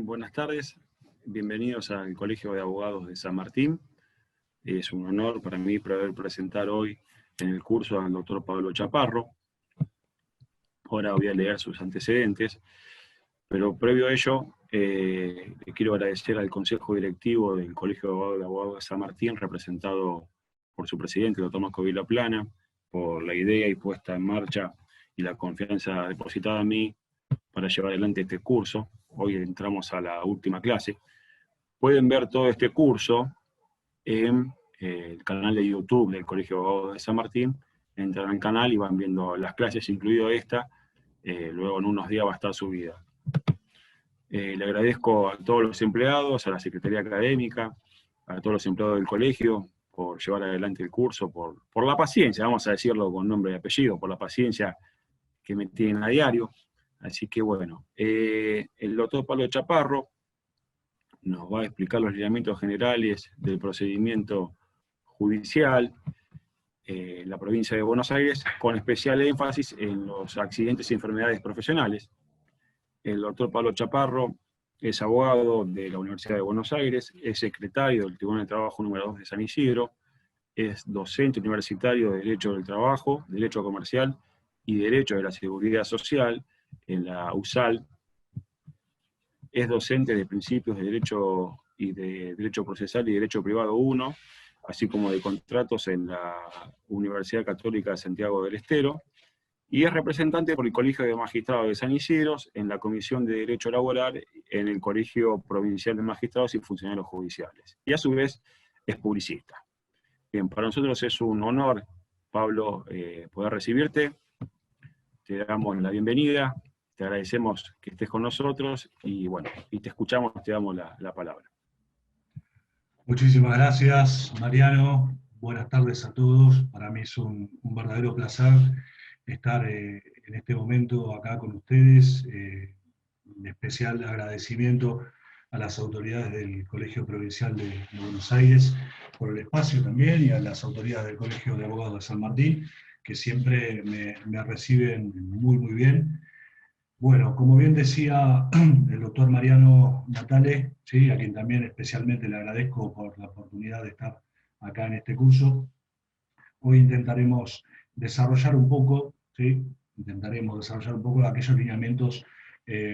buenas tardes. Bienvenidos al Colegio de Abogados de San Martín. Es un honor para mí poder presentar hoy en el curso al doctor Pablo Chaparro. Ahora voy a leer sus antecedentes, pero previo a ello, le quiero agradecer al Consejo Directivo del Colegio de Abogados de San Martín, representado por su presidente, el doctor Marco Vilaplana, por la idea y puesta en marcha y la confianza depositada en mí para llevar adelante este curso. Hoy entramos a la última clase. Pueden ver todo este curso en el canal de YouTube del Colegio de Abogados de San Martín. Entran al canal y van viendo las clases, incluido esta. Luego en unos días va a estar subida. Le agradezco a todos los empleados, a la Secretaría Académica, a todos los empleados del colegio, por llevar adelante el curso, por la paciencia, vamos a decirlo con nombre y apellido, por la paciencia que me tienen a diario. Así que bueno, el doctor Pablo Chaparro nos va a explicar los lineamientos generales del procedimiento judicial en la provincia de Buenos Aires, con especial énfasis en los accidentes y enfermedades profesionales. El doctor Pablo Chaparro es abogado de la Universidad de Buenos Aires, es secretario del Tribunal de Trabajo número 2 de San Isidro, es docente universitario de Derecho del Trabajo, Derecho Comercial y Derecho de la Seguridad Social en la USAL. Es docente de Principios de Derecho y de Derecho Procesal y Derecho Privado 1, así como de contratos en la Universidad Católica de Santiago del Estero, y es representante por el Colegio de Magistrados de San Isidro en la Comisión de Derecho Laboral en el Colegio Provincial de Magistrados y Funcionarios Judiciales. Y a su vez es publicista. Bien, para nosotros es un honor, Pablo, poder recibirte. Te damos la bienvenida, te agradecemos que estés con nosotros y bueno, y te escuchamos, te damos la palabra. Muchísimas gracias, Mariano. Buenas tardes a todos. Para mí es un verdadero placer estar en este momento acá con ustedes. Un especial agradecimiento a las autoridades del Colegio Provincial de Buenos Aires por el espacio también, y a las autoridades del Colegio de Abogados de San Martín, que siempre me reciben muy, muy bien. Bueno, como bien decía el doctor Mariano Natale, ¿sí?, a quien también especialmente le agradezco por la oportunidad de estar acá en este curso, hoy intentaremos desarrollar un poco, ¿sí?, aquellos lineamientos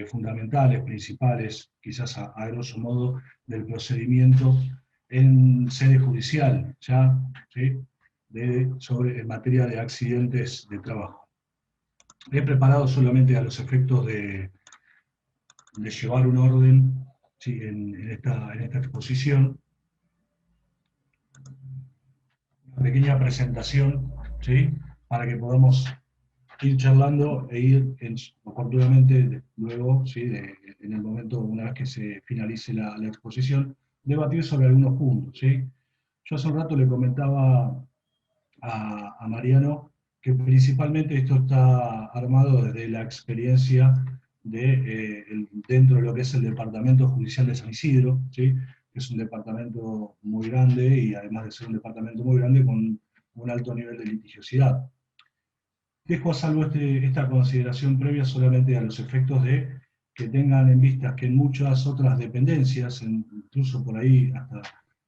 fundamentales, principales, quizás a grosso modo, del procedimiento en sede judicial, ya, ¿sí?, en materia de accidentes de trabajo. He preparado solamente a los efectos de llevar un orden, ¿sí?, en esta exposición, una pequeña presentación, ¿sí?, para que podamos ir charlando e ir oportunamente luego, ¿sí?, en el momento, una vez que se finalice la exposición, debatir sobre algunos puntos, ¿sí? Yo hace un rato le comentaba a Mariano que principalmente esto está armado desde la experiencia dentro de lo que es el Departamento Judicial de San Isidro, ¿sí?, que es un departamento muy grande, y además de ser un departamento muy grande, con un alto nivel de litigiosidad. Dejo a salvo esta consideración previa solamente a los efectos de que tengan en vista que en muchas otras dependencias, incluso por ahí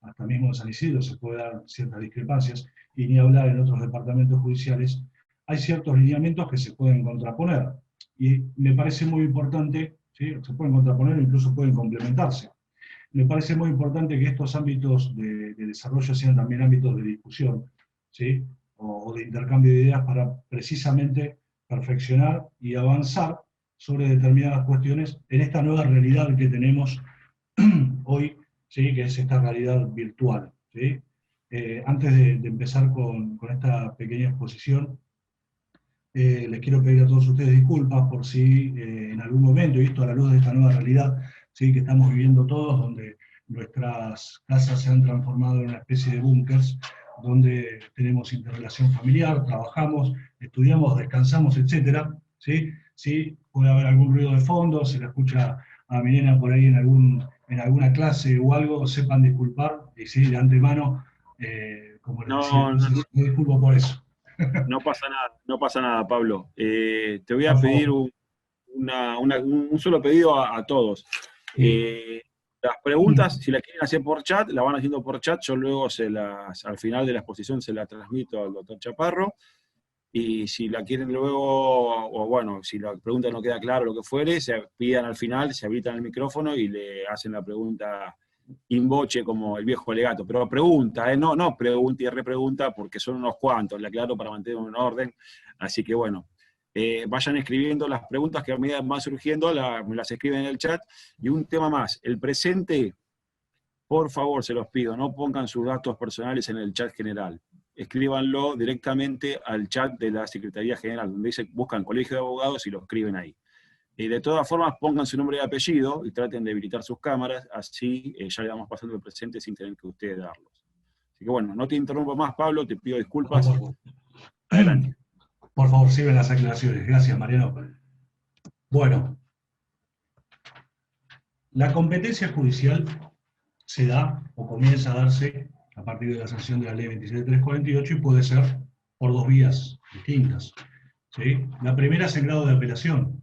hasta mismo en San Isidro, se puede dar ciertas discrepancias, y ni hablar en otros departamentos judiciales, hay ciertos lineamientos que se pueden contraponer. Y me parece muy importante, ¿sí?, se pueden contraponer o incluso pueden complementarse. Me parece muy importante que estos ámbitos de desarrollo sean también ámbitos de discusión, ¿sí?, o de intercambio de ideas, para precisamente perfeccionar y avanzar sobre determinadas cuestiones en esta nueva realidad que tenemos hoy, ¿sí?, que es esta realidad virtual, ¿sí? Antes de empezar con esta pequeña exposición, les quiero pedir a todos ustedes disculpas por si en algún momento, y esto a la luz de esta nueva realidad, ¿sí?, que estamos viviendo todos, donde nuestras casas se han transformado en una especie de búnkers, donde tenemos interrelación familiar, trabajamos, estudiamos, descansamos, etc. ¿Sí? Sí, puede haber algún ruido de fondo, se la escucha a mi nena por ahí en alguna clase o algo, sepan disculpar, y sí, de antemano, como les decía, entonces, me disculpo por eso. No pasa nada, Pablo. Te voy a Por pedir favor. un solo pedido a todos. Sí. Las preguntas, si las quieren hacer por chat, la van haciendo por chat, yo luego al final de la exposición se la transmito al doctor Chaparro, y si la quieren luego, o bueno, si la pregunta no queda clara, lo que fuere, se pidan al final, se habilitan el micrófono y le hacen la pregunta in voce como el viejo legato, pero pregunta, no pregunta y repregunta, porque son unos cuantos, le aclaro para mantener un orden, así que bueno, vayan escribiendo las preguntas que a medida van surgiendo, me las escriben en el chat, y un tema más, el presente, por favor, se los pido, no pongan sus datos personales en el chat general, escríbanlo directamente al chat de la Secretaría General, donde dice, buscan Colegio de Abogados y lo escriben ahí. De todas formas, pongan su nombre y apellido y traten de habilitar sus cámaras, así ya le vamos pasando el presente sin tener que ustedes darlos. Así que bueno, no te interrumpo más, Pablo, te pido Por disculpas. favor. Adelante. Por favor, sirven las aclaraciones. Gracias, Mariano. Bueno, la competencia judicial se da o comienza a darse a partir de la sanción de la ley 27348 y puede ser por dos vías distintas. ¿Sí? La primera es en grado de apelación,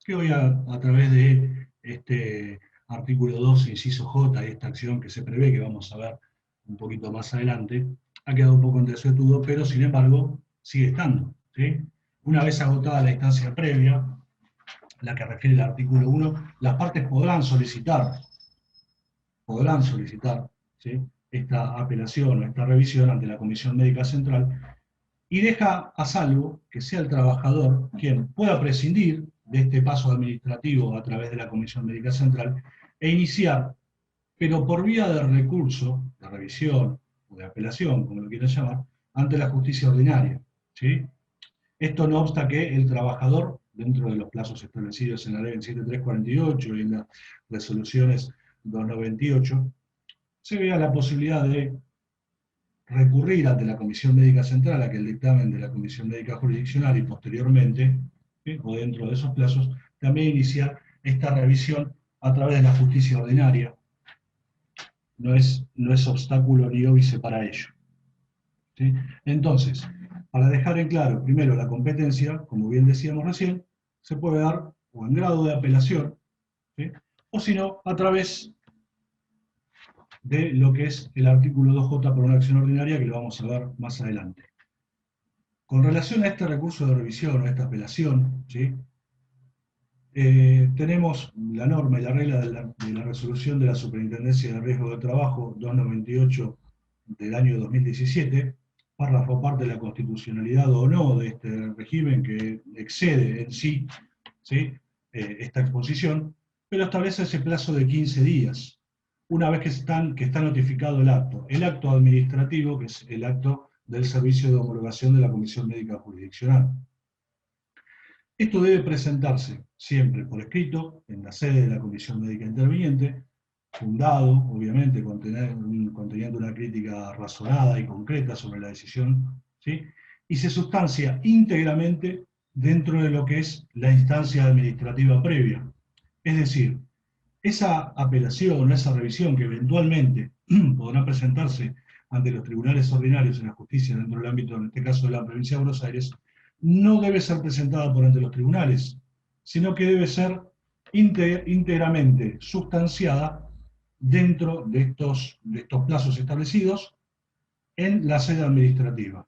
que hoy a través de este artículo 2, inciso J, y esta acción que se prevé, que vamos a ver un poquito más adelante, ha quedado un poco en desuetudo, pero sin embargo sigue estando. ¿Sí? Una vez agotada la instancia previa, la que refiere el artículo 1, las partes podrán solicitar, ¿sí?, esta apelación o esta revisión ante la Comisión Médica Central, y deja a salvo que sea el trabajador quien pueda prescindir de este paso administrativo a través de la Comisión Médica Central e iniciar, pero por vía de recurso, de revisión o de apelación, como lo quieran llamar, ante la justicia ordinaria. ¿Sí? Esto no obsta que el trabajador, dentro de los plazos establecidos en la ley 7348 y en las resoluciones 298, se vea la posibilidad de recurrir ante la Comisión Médica Central a que el dictamen de la Comisión Médica Jurisdiccional y posteriormente, o dentro de esos plazos, también iniciar esta revisión a través de la justicia ordinaria. No es obstáculo ni óbice para ello. ¿Sí? Entonces, para dejar en claro, primero, la competencia, como bien decíamos recién, se puede dar o en grado de apelación, ¿sí?, o si no, a través de lo que es el artículo 2J por una acción ordinaria, que lo vamos a ver más adelante. Con relación a este recurso de revisión o a esta apelación, ¿sí?, tenemos la norma y la regla de la resolución de la Superintendencia de Riesgo de Trabajo 298 del año 2017, párrafo aparte de la constitucionalidad o no de este régimen que excede en sí, ¿sí?, esta exposición, pero establece ese plazo de 15 días, una vez que está notificado el acto administrativo, que es el acto del servicio de homologación de la Comisión Médica Jurisdiccional. Esto debe presentarse siempre por escrito, en la sede de la Comisión Médica Interviniente, fundado, obviamente, conteniendo una crítica razonada y concreta sobre la decisión, ¿sí?, y se sustancia íntegramente dentro de lo que es la instancia administrativa previa. Es decir, esa apelación, esa revisión que eventualmente podrá presentarse ante los tribunales ordinarios en la justicia dentro del ámbito, en este caso de la provincia de Buenos Aires, no debe ser presentada por ante los tribunales, sino que debe ser íntegramente sustanciada dentro de estos plazos establecidos en la sede administrativa.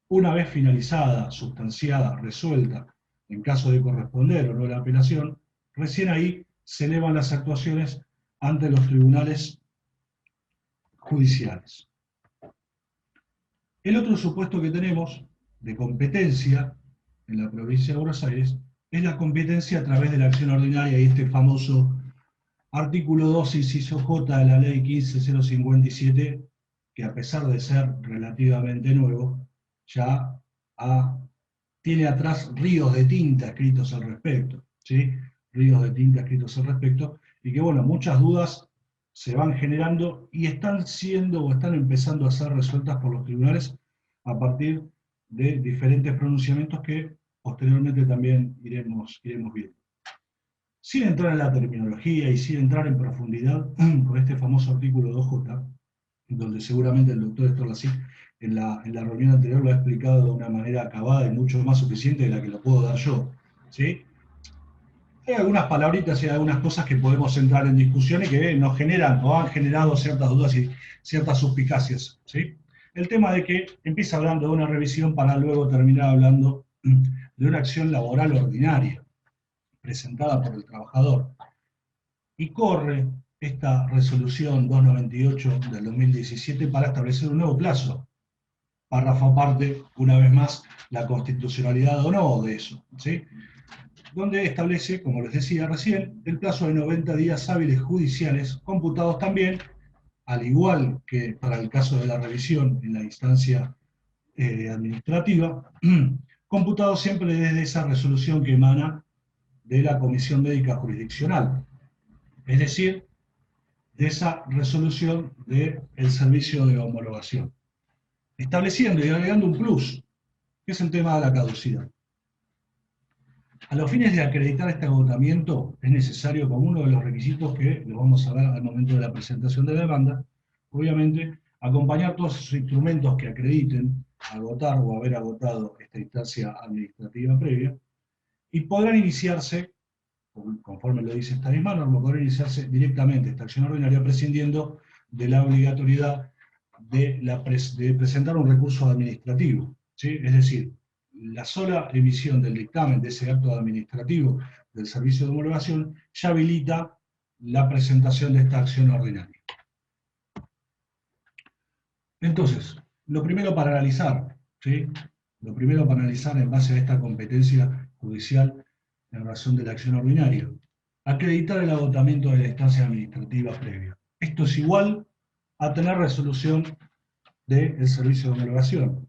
Una vez finalizada, sustanciada, resuelta, en caso de corresponder o no la apelación, recién ahí se elevan las actuaciones ante los tribunales judiciales. El otro supuesto que tenemos de competencia en la provincia de Buenos Aires es la competencia a través de la acción ordinaria y este famoso artículo 2, inciso J de la ley 15.057, que a pesar de ser relativamente nuevo, ya tiene atrás ríos de tinta escritos al respecto, ¿sí? Ríos de tinta escritos al respecto, y que bueno, muchas dudas se van generando y están siendo o están empezando a ser resueltas por los tribunales a partir de diferentes pronunciamientos que posteriormente también iremos viendo. Sin entrar en la terminología y sin entrar en profundidad con este famoso artículo 2J, donde seguramente el doctor Estorlací en la reunión anterior lo ha explicado de una manera acabada y mucho más suficiente de la que lo puedo dar yo, ¿sí? hay algunas palabritas y algunas cosas que podemos entrar en discusión y que nos generan o han generado ciertas dudas y ciertas suspicacias, ¿sí? El tema de que empieza hablando de una revisión para luego terminar hablando de una acción laboral ordinaria presentada por el trabajador. Y corre esta resolución 298 del 2017 para establecer un nuevo plazo. Párrafo aparte, una vez más, la constitucionalidad o no de eso, ¿sí? Donde establece, como les decía recién, el plazo de 90 días hábiles judiciales, computados también, al igual que para el caso de la revisión en la instancia administrativa, computados siempre desde esa resolución que emana de la Comisión Médica Jurisdiccional, es decir, de esa resolución del servicio de homologación, estableciendo y agregando un plus, que es el tema de la caducidad. A los fines de acreditar este agotamiento, es necesario, como uno de los requisitos que lo vamos a ver al momento de la presentación de la demanda, obviamente, acompañar todos esos instrumentos que acrediten agotar o haber agotado esta instancia administrativa previa, y podrán iniciarse, conforme lo dice esta misma norma, podrán iniciarse directamente esta acción ordinaria prescindiendo de la obligatoriedad de presentar un recurso administrativo, ¿sí? Es decir, la sola emisión del dictamen de ese acto administrativo del servicio de homologación ya habilita la presentación de esta acción ordinaria. Entonces, lo primero para analizar, ¿sí? Lo primero para analizar en base a esta competencia judicial en razón de la acción ordinaria, acreditar el agotamiento de la instancia administrativa previa. Esto es igual a tener resolución del servicio de homologación.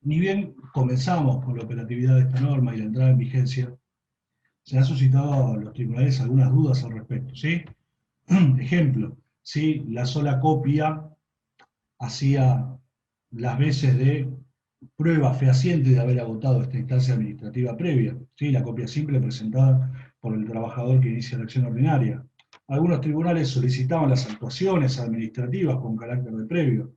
Ni bien comenzamos con la operatividad de esta norma y la entrada en vigencia, se han suscitado a los tribunales algunas dudas al respecto, ¿sí? Ejemplo, si la sola copia hacía las veces de prueba fehaciente de haber agotado esta instancia administrativa previa, ¿sí? La copia simple presentada por el trabajador que inicia la acción ordinaria. Algunos tribunales solicitaban las actuaciones administrativas con carácter de previo.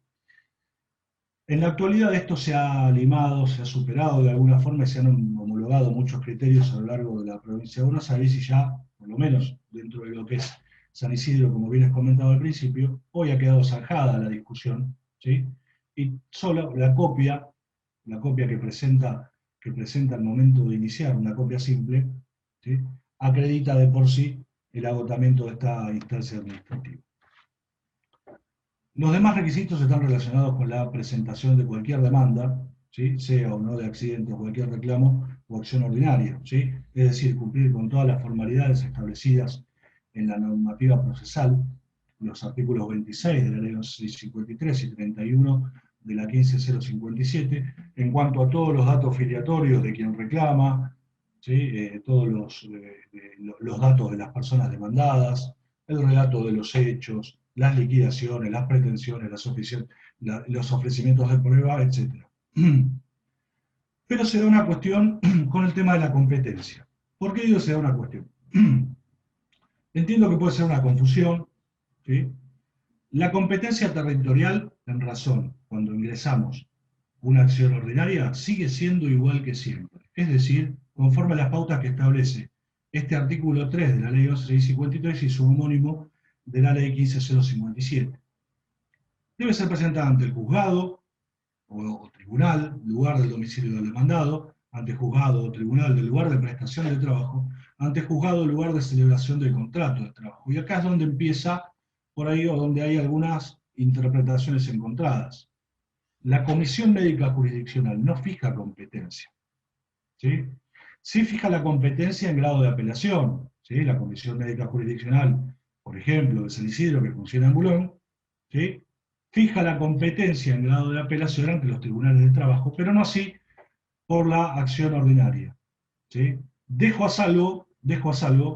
En la actualidad esto se ha limado, se ha superado de alguna forma y se han homologado muchos criterios a lo largo de la provincia de Buenos Aires y ya, por lo menos dentro de lo que es San Isidro, como bien les comentaba al principio, hoy ha quedado zanjada la discusión, ¿sí? Y solo la copia que presenta al momento de iniciar, una copia simple, ¿sí? Acredita de por sí el agotamiento de esta instancia administrativa. Los demás requisitos están relacionados con la presentación de cualquier demanda, ¿sí? Sea o no de accidente o cualquier reclamo o acción ordinaria, ¿sí? Es decir, cumplir con todas las formalidades establecidas en la normativa procesal, los artículos 26 de la ley 1153 y 31 de la 15057, en cuanto a todos los datos filiatorios de quien reclama, ¿sí? Todos los datos de las personas demandadas, el relato de los hechos, las liquidaciones, las pretensiones, los ofrecimientos de prueba, etc. Pero se da una cuestión con el tema de la competencia. ¿Por qué digo se da una cuestión? Entiendo que puede ser una confusión, ¿sí? La competencia territorial, en razón, cuando ingresamos una acción ordinaria, sigue siendo igual que siempre. Es decir, conforme a las pautas que establece este artículo 3 de la ley 11.653 y su homónimo de la ley 15.057. Debe ser presentada ante el juzgado o tribunal, lugar del domicilio del demandado, ante juzgado o tribunal del lugar de prestación de trabajo, ante juzgado o lugar de celebración del contrato de trabajo. Y acá es donde empieza, por ahí, o donde hay algunas interpretaciones encontradas. La Comisión Médica Jurisdiccional no fija competencia, ¿sí? Sí fija la competencia en grado de apelación, ¿sí? La Comisión Médica Jurisdiccional, por ejemplo, de San Isidro, que funciona en Bulón, ¿sí? Fija la competencia en grado de apelación ante los tribunales de trabajo, pero no así por la acción ordinaria, ¿sí? Dejo a salvo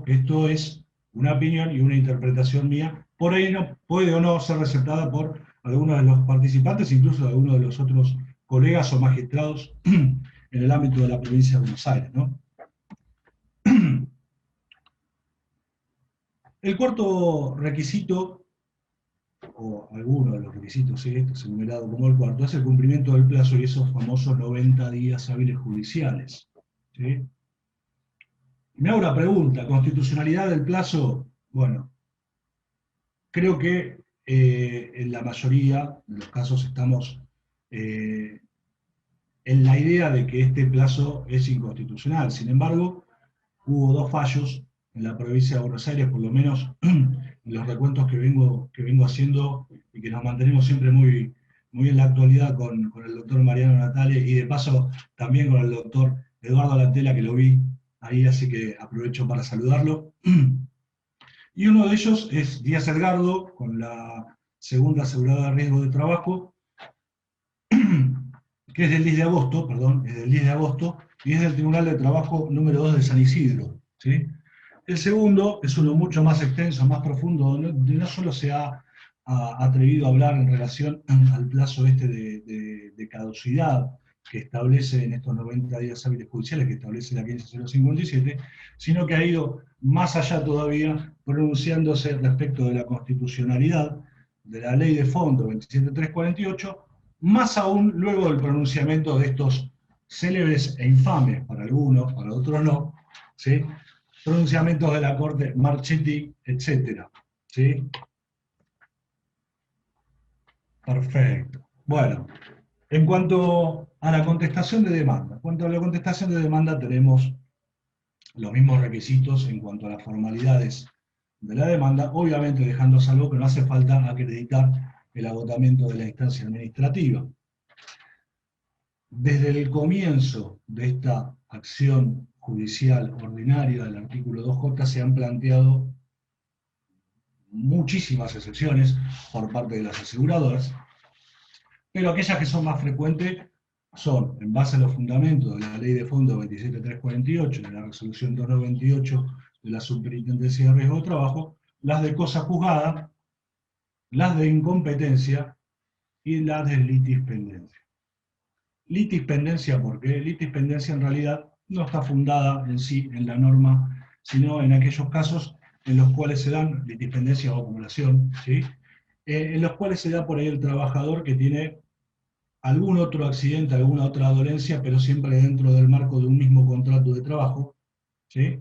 que esto es una opinión y una interpretación mía, por ahí no puede o no ser receptada por algunos de los participantes, incluso de algunos de los otros colegas o magistrados en el ámbito de la provincia de Buenos Aires, ¿no? El cuarto requisito, o alguno de los requisitos, ¿sí? Esto es enumerado como el cuarto, es el cumplimiento del plazo y esos famosos 90 días hábiles judiciales, ¿sí? Me hago una pregunta, ¿constitucionalidad del plazo? Bueno, creo que en la mayoría de los casos estamos eh, en la idea de que este plazo es inconstitucional. Sin embargo, hubo dos fallos en la provincia de Buenos Aires, por lo menos en los recuentos que vengo haciendo y que nos mantenemos siempre muy en la actualidad con el doctor Mariano Natale y de paso también con el doctor Eduardo Lantela, que lo vi ahí, así que aprovecho para saludarlo. Y uno de ellos es Díaz Edgardo, con la segunda asegurada de riesgo de trabajo, que es del 10 de agosto, perdón, es del 10 de agosto, y es del Tribunal de Trabajo número 2 de San Isidro, ¿sí? El segundo es uno mucho más extenso, más profundo, donde no solo se ha atrevido a hablar en relación al plazo este de caducidad que establece en estos 90 días hábiles judiciales, que establece la 15057, sino que ha ido más allá todavía, pronunciándose respecto de la constitucionalidad de la ley de fondo 27348, más aún luego del pronunciamiento de estos célebres e infames, para algunos, para otros no, ¿sí?, pronunciamientos de la Corte Marchetti, etc. ¿Sí? Perfecto. Bueno, en cuanto a la contestación de demanda, tenemos los mismos requisitos en cuanto a las formalidades de la demanda, obviamente dejando salvo que no hace falta acreditar el agotamiento de la instancia administrativa. Desde el comienzo de esta acción judicial ordinaria del artículo 2J se han planteado muchísimas excepciones por parte de las aseguradoras, pero aquellas que son más frecuentes son, en base a los fundamentos de la Ley de Fondo 27348, de la Resolución 2928 de la Superintendencia de Riesgo de Trabajo, las de cosa juzgada, las de incompetencia y las de litispendencia. Litispendencia, porque litispendencia en realidad no está fundada en sí en la norma, sino en aquellos casos en los cuales se dan litispendencia o acumulación, ¿sí?, en los cuales se da por ahí el trabajador que tiene algún otro accidente, alguna otra dolencia, pero siempre dentro del marco de un mismo contrato de trabajo, ¿sí?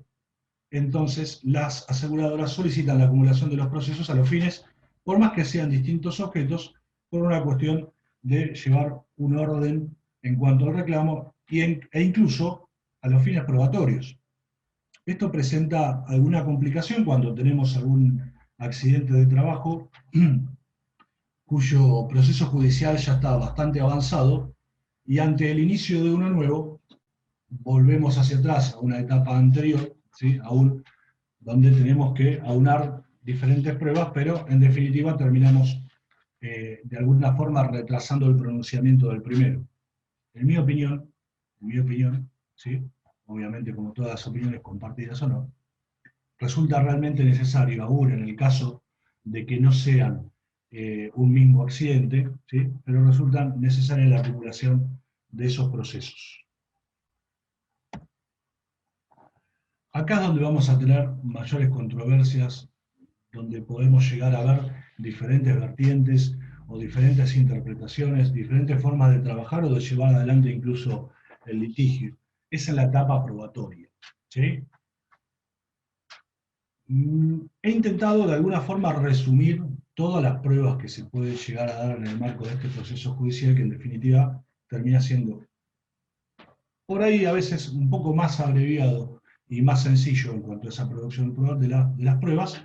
Entonces las aseguradoras solicitan la acumulación de los procesos a los fines, por más que sean distintos objetos, por una cuestión de llevar un orden en cuanto al reclamo e incluso a los fines probatorios. Esto presenta alguna complicación cuando tenemos algún accidente de trabajo cuyo proceso judicial ya está bastante avanzado y ante el inicio de uno nuevo volvemos hacia atrás a una etapa anterior, ¿sí?, aún donde tenemos que aunar diferentes pruebas, pero en definitiva terminamos de alguna forma retrasando el pronunciamiento del primero. En mi opinión, ¿sí?, obviamente como todas las opiniones compartidas o no, resulta realmente necesario, aún en el caso de que no sean un mismo accidente, ¿sí?, pero resulta necesaria la acumulación de esos procesos. Acá es donde vamos a tener mayores controversias, donde podemos llegar a ver diferentes vertientes o diferentes interpretaciones, diferentes formas de trabajar o de llevar adelante incluso el litigio. Esa es la etapa probatoria, ¿sí? He intentado de alguna forma resumir todas las pruebas que se puede llegar a dar en el marco de este proceso judicial, que en definitiva termina siendo por ahí a veces un poco más abreviado y más sencillo en cuanto a esa producción de las pruebas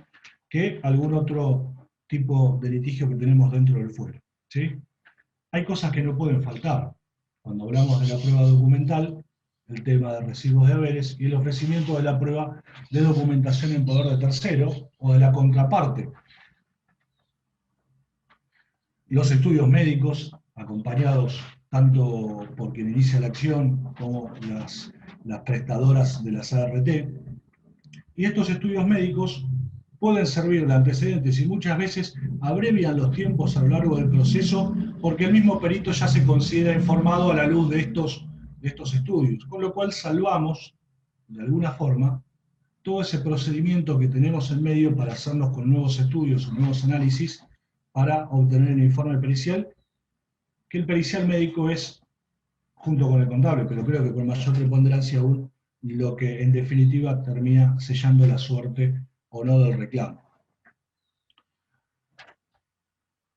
que algún otro tipo de litigio que tenemos dentro del fuero, ¿sí? Hay cosas que no pueden faltar. Cuando hablamos de la prueba documental, el tema de recibos de haberes y el ofrecimiento de la prueba de documentación en poder de terceros o de la contraparte. Los estudios médicos, acompañados tanto por quien inicia la acción como las prestadoras de las ART. Y estos estudios médicos pueden servir de antecedentes y muchas veces abrevian los tiempos a lo largo del proceso porque el mismo perito ya se considera informado a la luz de estos estudios, con lo cual salvamos, de alguna forma, todo ese procedimiento que tenemos en medio para hacernos con nuevos estudios o nuevos análisis para obtener el informe pericial, que el pericial médico es, junto con el contable, pero creo que con mayor preponderancia aún, lo que en definitiva termina sellando la suerte o no del reclamo.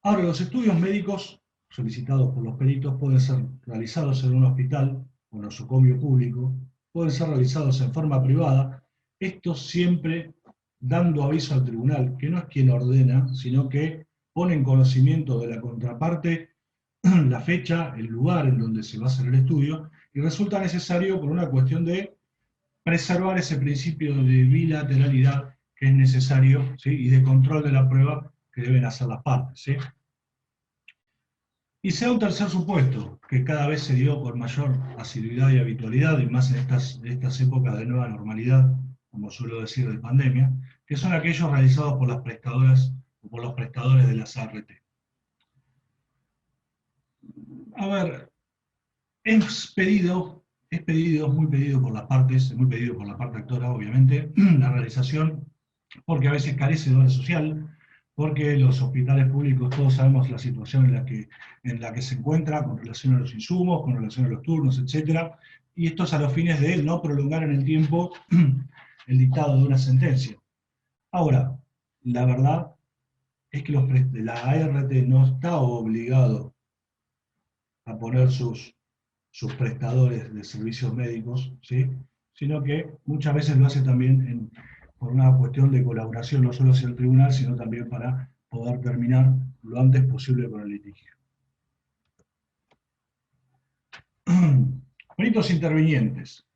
Ahora, los estudios médicos solicitados por los peritos pueden ser realizados en un hospital o nosocomio público, pueden ser realizados en forma privada, esto siempre dando aviso al tribunal, que no es quien ordena, sino que pone en conocimiento de la contraparte la fecha, el lugar en donde se va a hacer el estudio, y resulta necesario por una cuestión de preservar ese principio de bilateralidad que es necesario, ¿sí? Y de control de la prueba que deben hacer las partes, ¿sí? Y sea un tercer supuesto, que cada vez se dio con mayor asiduidad y habitualidad, y más en estas épocas de nueva normalidad, como suelo decir, de pandemia, que son aquellos realizados por las prestadoras o por los prestadores de las ART. A ver, muy pedido por las partes, muy pedido por la parte actora, obviamente, la realización, porque a veces carece de obra social, porque los hospitales públicos, todos sabemos la situación en la que se encuentra con relación a los insumos, con relación a los turnos, etc. Y esto es a los fines de no prolongar en el tiempo el dictado de una sentencia. Ahora, la verdad es que la ART no está obligado a poner sus prestadores de servicios médicos, ¿sí? Sino que muchas veces lo hace también por una cuestión de colaboración, no solo hacia el tribunal, sino también para poder terminar lo antes posible con el litigio. Peritos intervinientes.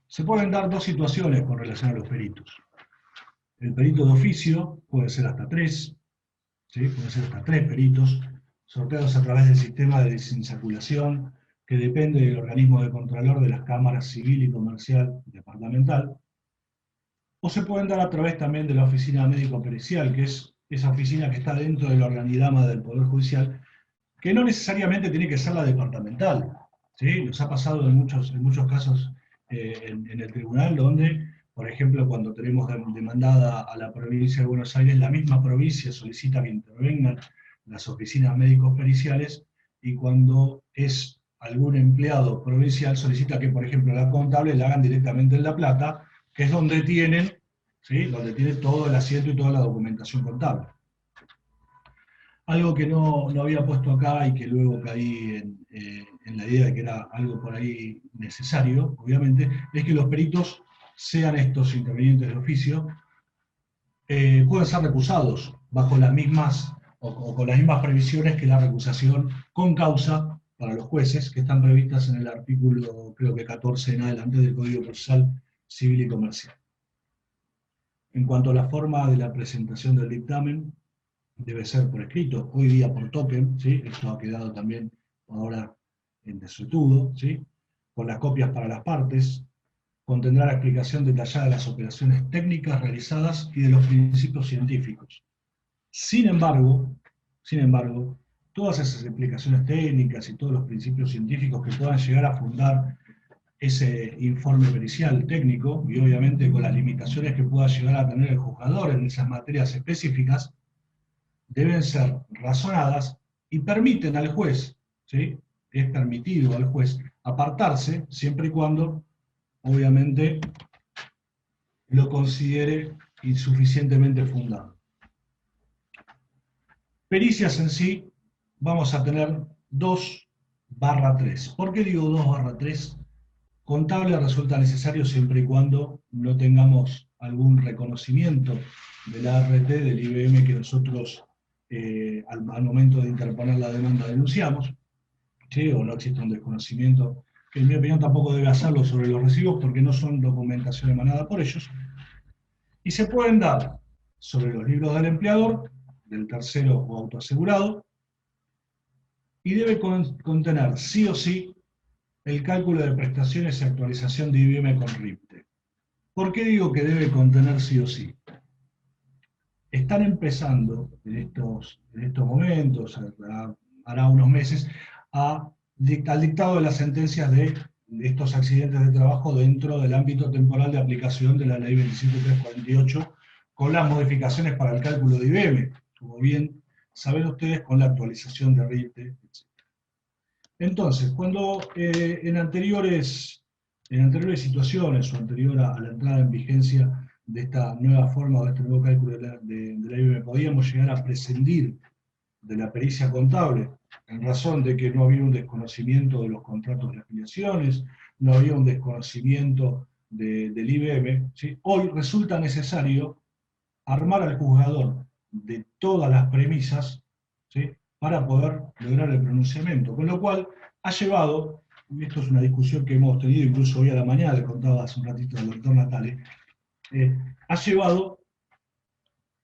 Se pueden dar dos situaciones con relación a los peritos. El perito de oficio puede ser hasta 3, ¿sí? Puede ser hasta 3 peritos, sorteados a través del sistema de desinsaculación, que depende del organismo de contralor de las cámaras civil y comercial departamental, o se pueden dar a través también de la oficina médico-pericial, que es esa oficina que está dentro del organigrama del Poder Judicial, que no necesariamente tiene que ser la departamental, ¿sí? Nos ha pasado en muchos casos en el tribunal, donde, por ejemplo, cuando tenemos demandada a la provincia de Buenos Aires, la misma provincia solicita que intervengan las oficinas médicos periciales, y cuando es algún empleado provincial solicita que, por ejemplo, la contable la hagan directamente en La Plata, que es donde tienen, ¿sí? Donde tiene todo el asiento y toda la documentación contable. Algo que no había puesto acá y que luego caí en la idea de que era algo por ahí necesario, obviamente, es que los peritos, sean estos intervinientes de oficio, pueden ser recusados bajo las mismas o con las mismas previsiones que la recusación con causa para los jueces, que están previstas en el artículo, creo que 14 en adelante, del Código Procesal Civil y Comercial. En cuanto a la forma de la presentación del dictamen, debe ser por escrito, hoy día por token, ¿sí? Esto ha quedado también ahora en desuetudo, ¿sí? Con las copias para las partes, contendrá la explicación detallada de las operaciones técnicas realizadas y de los principios científicos. Sin embargo, todas esas explicaciones técnicas y todos los principios científicos que puedan llegar a fundar ese informe pericial técnico, y obviamente con las limitaciones que pueda llegar a tener el juzgador en esas materias específicas, deben ser razonadas y permiten al juez, ¿sí? Es permitido al juez apartarse siempre y cuando, obviamente, lo considere insuficientemente fundado. Pericias en sí, vamos a tener 2/3. ¿Por qué digo 2/3? Contable resulta necesario siempre y cuando no tengamos algún reconocimiento de la ART, del IBM que nosotros al momento de interponer la demanda denunciamos, ¿sí? O no existe un desconocimiento, que en mi opinión tampoco debe hacerlo sobre los recibos porque no son documentación emanada por ellos, y se pueden dar sobre los libros del empleador, del tercero o autoasegurado, y debe contener sí o sí el cálculo de prestaciones y actualización de IBM con RIPTE. ¿Por qué digo que debe contener sí o sí? Están empezando en estos momentos, hará unos meses, al dictado de las sentencias de estos accidentes de trabajo dentro del ámbito temporal de aplicación de la Ley 27348, con las modificaciones para el cálculo de IBM, como bien saben ustedes, con la actualización de RIPTE, etc. Entonces, cuando en anteriores En anteriores situaciones o anterior a la entrada en vigencia de esta nueva forma o de este nuevo cálculo de la IBM, podíamos llegar a prescindir de la pericia contable, en razón de que no había un desconocimiento de los contratos de afiliaciones, no había un desconocimiento del IBM, ¿sí? Hoy resulta necesario armar al juzgador de todas las premisas, ¿sí?, para poder lograr el pronunciamiento, con lo cual ha llevado, y esto es una discusión que hemos tenido incluso hoy a la mañana, le contaba hace un ratito al doctor Natale, ha llevado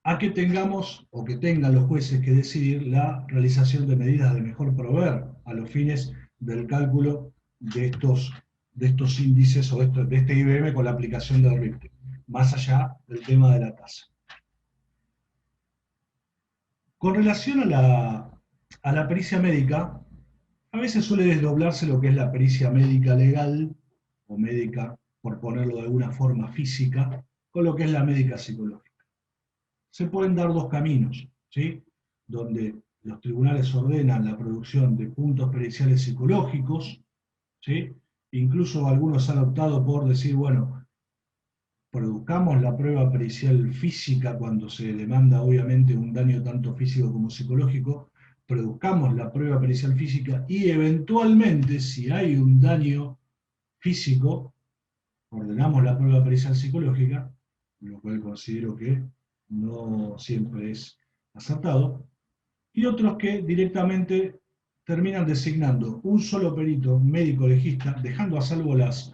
a que tengamos, o que tengan los jueces que decidir la realización de medidas de mejor proveer a los fines del cálculo de estos índices o de este IBM con la aplicación del RIPTE, más allá del tema de la tasa. Con relación a la pericia médica, a veces suele desdoblarse lo que es la pericia médica legal, o médica, por ponerlo de alguna forma física, con lo que es la médica psicológica. Se pueden dar dos caminos, ¿sí?, donde los tribunales ordenan la producción de puntos periciales psicológicos, ¿sí?, incluso algunos han optado por decir, bueno, produzcamos la prueba pericial física cuando se demanda obviamente un daño tanto físico como psicológico, produzcamos la prueba pericial física y eventualmente, si hay un daño físico, ordenamos la prueba pericial psicológica, lo cual considero que no siempre es acertado, y otros que directamente terminan designando un solo perito médico legista, dejando a salvo las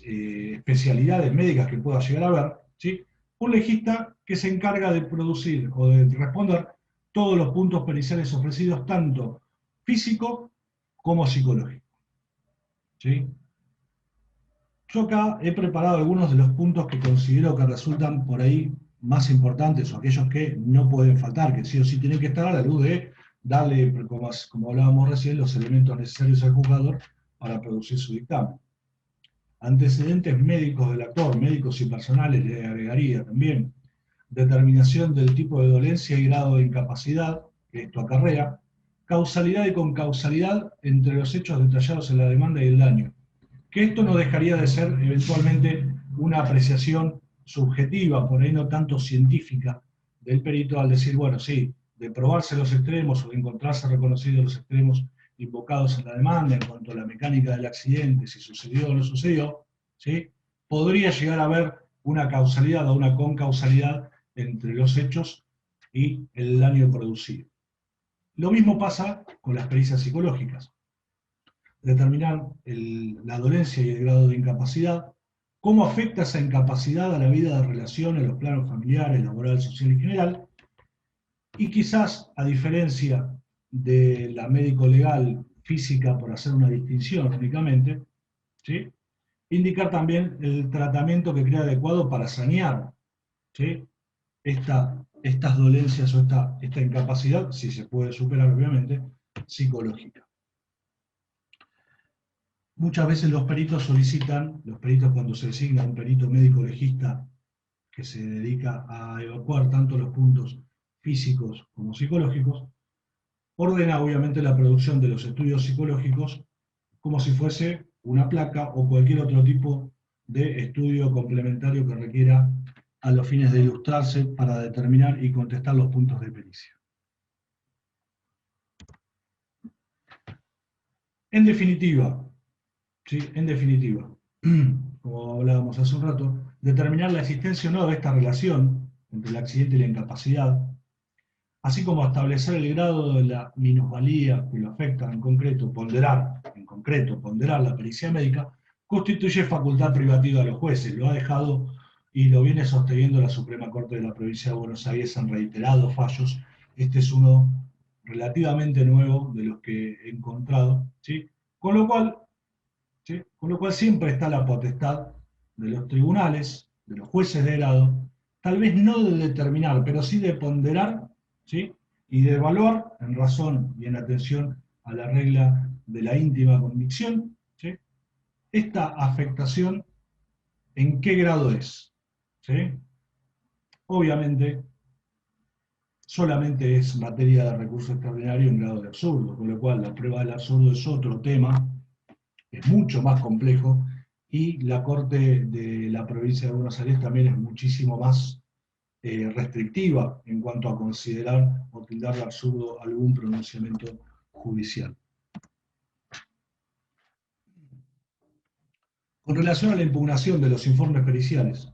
especialidades médicas que pueda llegar a haber, ¿sí?, un legista que se encarga de producir o de responder todos los puntos periciales ofrecidos, tanto físico como psicológico, ¿sí? Yo acá he preparado algunos de los puntos que considero que resultan por ahí más importantes, o aquellos que no pueden faltar, que sí o sí tienen que estar a la luz de darle, como hablábamos recién, los elementos necesarios al juzgador para producir su dictamen. Antecedentes médicos del actor, médicos y personales, le agregaría también. Determinación del tipo de dolencia y grado de incapacidad que esto acarrea. Causalidad y concausalidad entre los hechos detallados en la demanda y el daño. Que esto no dejaría de ser eventualmente una apreciación subjetiva, por ahí no tanto científica, del perito al decir, bueno, sí, de probarse los extremos o de encontrarse reconocidos los extremos invocados en la demanda en cuanto a la mecánica del accidente, si sucedió o no sucedió, ¿sí?, podría llegar a haber una causalidad o una concausalidad entre los hechos y el daño producido. Lo mismo pasa con las pericias psicológicas. Determinar la dolencia y el grado de incapacidad, cómo afecta esa incapacidad a la vida de relación en los planos familiares, laboral, social y general, y quizás, a diferencia de la médico-legal física, por hacer una distinción únicamente, ¿sí?, indicar también el tratamiento que crea adecuado para sanear, ¿sí?, estas dolencias o esta incapacidad, si se puede superar obviamente, psicológica. Muchas veces los peritos cuando se designa un perito médico legista que se dedica a evacuar tanto los puntos físicos como psicológicos, ordena obviamente la producción de los estudios psicológicos como si fuese una placa o cualquier otro tipo de estudio complementario que requiera a los fines de ilustrarse para determinar y contestar los puntos de pericia. En definitiva, ¿sí?, como hablábamos hace un rato, determinar la existencia o no de esta relación entre el accidente y la incapacidad, así como establecer el grado de la minusvalía que lo afecta en concreto, ponderar la pericia médica, constituye facultad privativa de los jueces. Lo ha dejado y lo viene sosteniendo la Suprema Corte de la Provincia de Buenos Aires en reiterados fallos. Este es uno relativamente nuevo de los que he encontrado, ¿sí? Con lo cual siempre está la potestad de los tribunales, de los jueces de grado, tal vez no de determinar, pero sí de ponderar, ¿sí?, y de evaluar en razón y en atención a la regla de la íntima convicción, ¿sí?, esta afectación en qué grado es, ¿sí? Obviamente, solamente es materia de recurso extraordinario en grado de absurdo, con lo cual la prueba del absurdo es otro tema, es mucho más complejo y la Corte de la provincia de Buenos Aires también es muchísimo más restrictiva en cuanto a considerar o tildar de absurdo algún pronunciamiento judicial. Con relación a la impugnación de los informes periciales,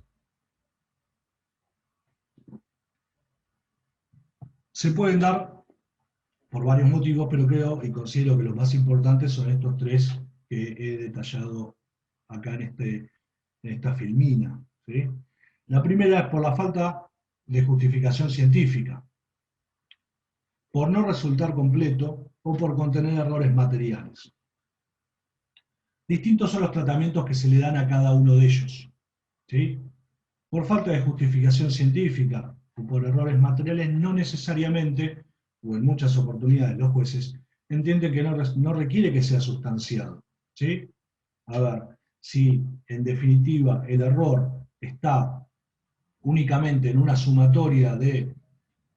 se pueden dar por varios motivos, pero creo y considero que los más importantes son estos tres que he detallado acá en esta filmina, ¿sí? La primera es por la falta de justificación científica, por no resultar completo o por contener errores materiales. Distintos son los tratamientos que se le dan a cada uno de ellos, ¿sí? Por falta de justificación científica o por errores materiales, no necesariamente, o en muchas oportunidades los jueces, entienden que no requiere que sea sustanciado, ¿sí? A ver, si en definitiva el error está únicamente en una sumatoria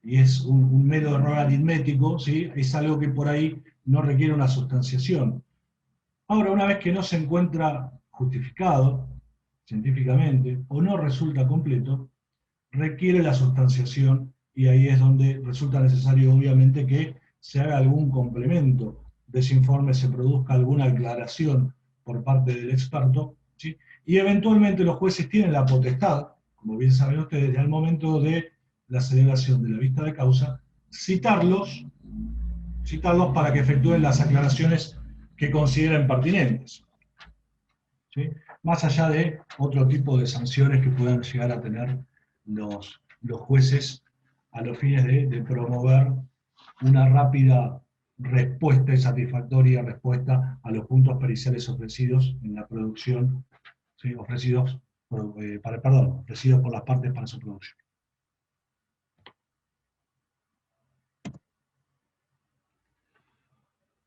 y es un mero error aritmético, ¿sí? Es algo que por ahí no requiere una sustanciación. Ahora, una vez que no se encuentra justificado científicamente o no resulta completo, requiere la sustanciación y ahí es donde resulta necesario obviamente que se haga algún complemento de ese informe, se produzca alguna aclaración por parte del experto, ¿sí? Y eventualmente los jueces tienen la potestad, como bien saben ustedes, al momento de la celebración de la vista de causa, citarlos para que efectúen las aclaraciones que consideren pertinentes, ¿sí? Más allá de otro tipo de sanciones que puedan llegar a tener los jueces a los fines de promover una rápida respuesta y satisfactoria respuesta a los puntos periciales ofrecidos en la producción, ¿sí? ofrecidos por las partes para su producción.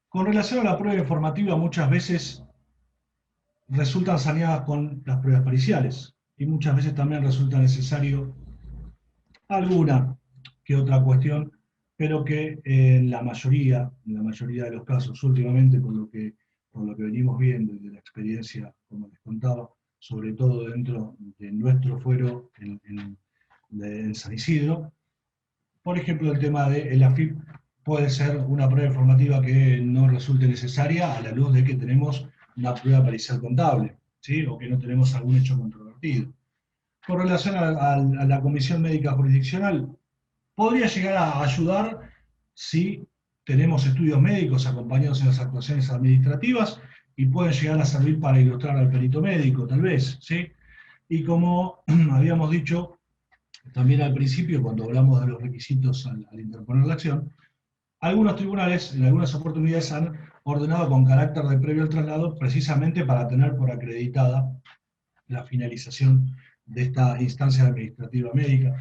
Con relación a la prueba informativa, muchas veces resultan saneadas con las pruebas periciales y muchas veces también resulta necesario alguna que otra cuestión, pero que en la mayoría de los casos, últimamente por lo que venimos viendo y de la experiencia, como les contaba, sobre todo dentro de nuestro fuero en San Isidro, por ejemplo, el tema del AFIP puede ser una prueba informativa que no resulte necesaria a la luz de que tenemos una prueba pericial contable, ¿sí? O que no tenemos algún hecho controvertido. Con relación a la Comisión Médica Jurisdiccional, podría llegar a ayudar si tenemos estudios médicos acompañados en las actuaciones administrativas y pueden llegar a servir para ilustrar al perito médico, tal vez, ¿sí? Y como habíamos dicho también al principio, cuando hablamos de los requisitos al interponer la acción, algunos tribunales en algunas oportunidades han ordenado con carácter de previo al traslado precisamente para tener por acreditada la finalización de esta instancia administrativa médica.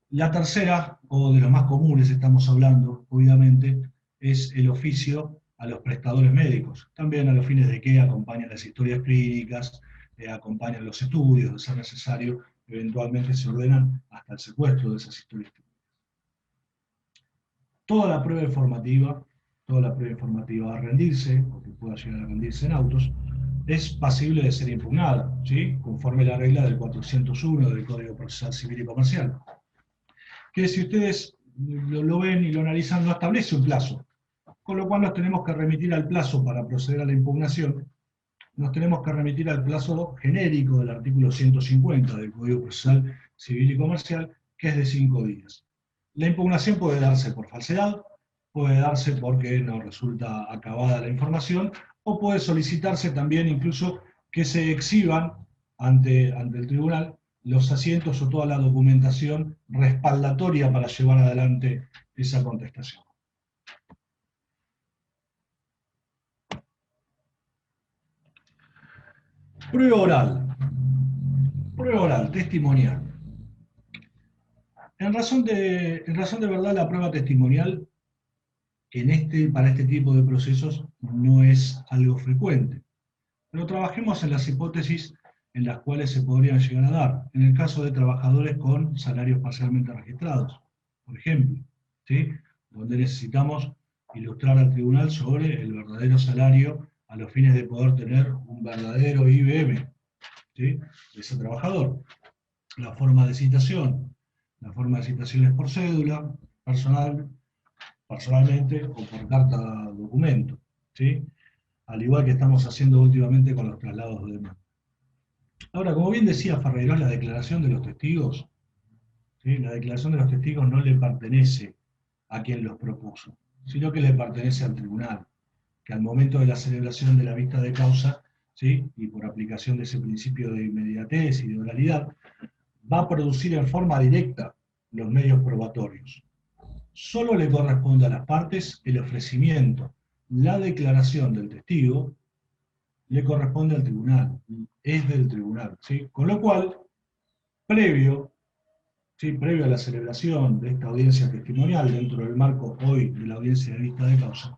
La tercera, o de los más comunes estamos hablando, obviamente, es el oficio a los prestadores médicos, también a los fines de que acompañan las historias clínicas, acompañan los estudios, de ser necesario, eventualmente se ordenan hasta el secuestro de esas historias clínicas. Toda la prueba informativa a rendirse, o que pueda llegar a rendirse en autos, es pasible de ser impugnada, ¿sí? Conforme la regla del 401 del Código Procesal Civil y Comercial. Que si ustedes lo ven y lo analizan, no establece un plazo, con lo cual nos tenemos que remitir al plazo para proceder a la impugnación, nos tenemos que remitir al plazo genérico del artículo 150 del Código Procesal Civil y Comercial, que es de 5 días. La impugnación puede darse por falsedad, puede darse porque no resulta acabada la información, o puede solicitarse también incluso que se exhiban ante el tribunal los asientos o toda la documentación respaldatoria para llevar adelante esa contestación. Prueba oral, testimonial. En razón de verdad, la prueba testimonial para este tipo de procesos no es algo frecuente. Pero trabajemos en las hipótesis en las cuales se podrían llegar a dar. En el caso de trabajadores con salarios parcialmente registrados, por ejemplo, ¿sí? Donde necesitamos ilustrar al tribunal sobre el verdadero salario a los fines de poder tener un verdadero IBM, ¿sí?, de ese trabajador. La forma de citación es por cédula, personalmente o por carta documento, ¿sí?, al igual que estamos haciendo últimamente con los traslados de demanda. Ahora, como bien decía Ferreirós, la declaración de los testigos, ¿sí?, la declaración de los testigos no le pertenece a quien los propuso, sino que le pertenece al tribunal, que al momento de la celebración de la vista de causa, ¿sí?, y por aplicación de ese principio de inmediatez y de oralidad, va a producir en forma directa los medios probatorios. Solo le corresponde a las partes el ofrecimiento, la declaración del testigo, le corresponde al tribunal, es del tribunal, ¿sí? Con lo cual, previo a la celebración de esta audiencia testimonial, dentro del marco hoy de la audiencia de vista de causa,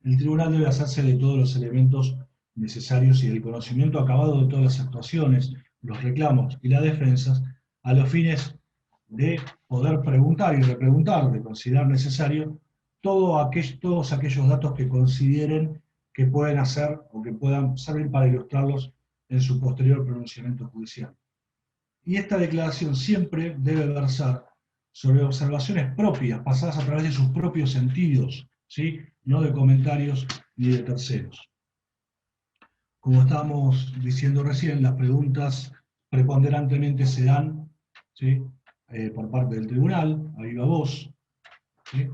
el tribunal debe hacerse de todos los elementos necesarios y del conocimiento acabado de todas las actuaciones, los reclamos y las defensas, a los fines de poder preguntar y repreguntar, de considerar necesario, todos aquellos datos que consideren que pueden hacer o que puedan servir para ilustrarlos en su posterior pronunciamiento judicial. Y esta declaración siempre debe versar sobre observaciones propias, pasadas a través de sus propios sentidos, ¿sí?, no de comentarios ni de terceros. Como estábamos diciendo recién, las preguntas preponderantemente se dan, ¿sí?, por parte del tribunal, a viva voz, ¿sí?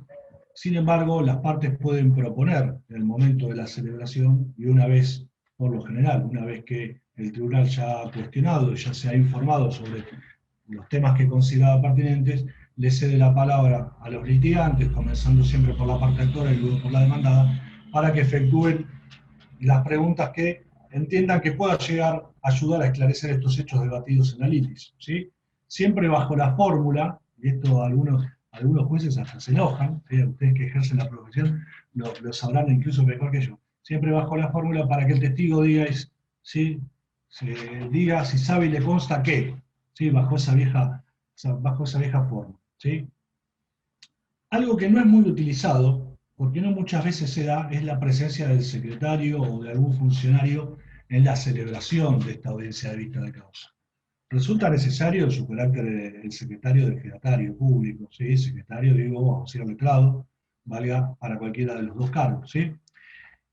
Sin embargo, las partes pueden proponer en el momento de la celebración, y una vez, por lo general, una vez que el tribunal ya ha cuestionado, ya se ha informado sobre los temas que consideraba pertinentes, le cede la palabra a los litigantes, comenzando siempre por la parte actora y luego por la demandada, para que efectúen las preguntas que entiendan que puedan llegar a ayudar a esclarecer estos hechos debatidos en la litis, ¿sí? Siempre bajo la fórmula, y esto algunos jueces hasta se enojan, ¿sí?, ustedes que ejercen la profesión lo sabrán incluso mejor que yo, siempre bajo la fórmula para que el testigo diga, ¿sí?, diga si sabe y le consta qué, ¿sí?, bajo esa vieja forma, ¿sí? Algo que no es muy utilizado, porque no muchas veces se da, es la presencia del secretario o de algún funcionario en la celebración de esta audiencia de vista de causa. Resulta necesario en su carácter el secretario del fedatario público, ¿sí?, secretario, digo, auxiliar letrado, valga para cualquiera de los dos cargos, ¿sí?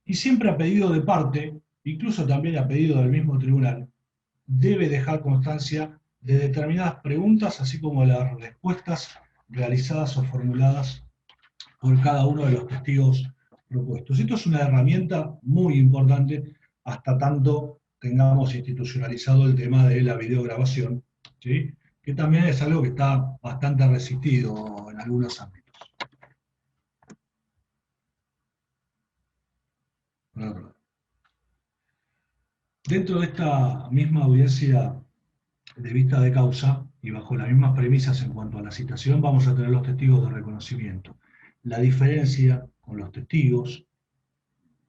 Y siempre a pedido de parte, incluso también a pedido del mismo tribunal, debe dejar constancia de determinadas preguntas, así como las respuestas realizadas o formuladas por cada uno de los testigos propuestos. Esto es una herramienta muy importante hasta tanto tengamos institucionalizado el tema de la videograbación, ¿sí?, que también es algo que está bastante resistido en algunos ámbitos. Dentro de esta misma audiencia de vista de causa, y bajo las mismas premisas en cuanto a la citación, vamos a tener los testigos de reconocimiento. La diferencia con los testigos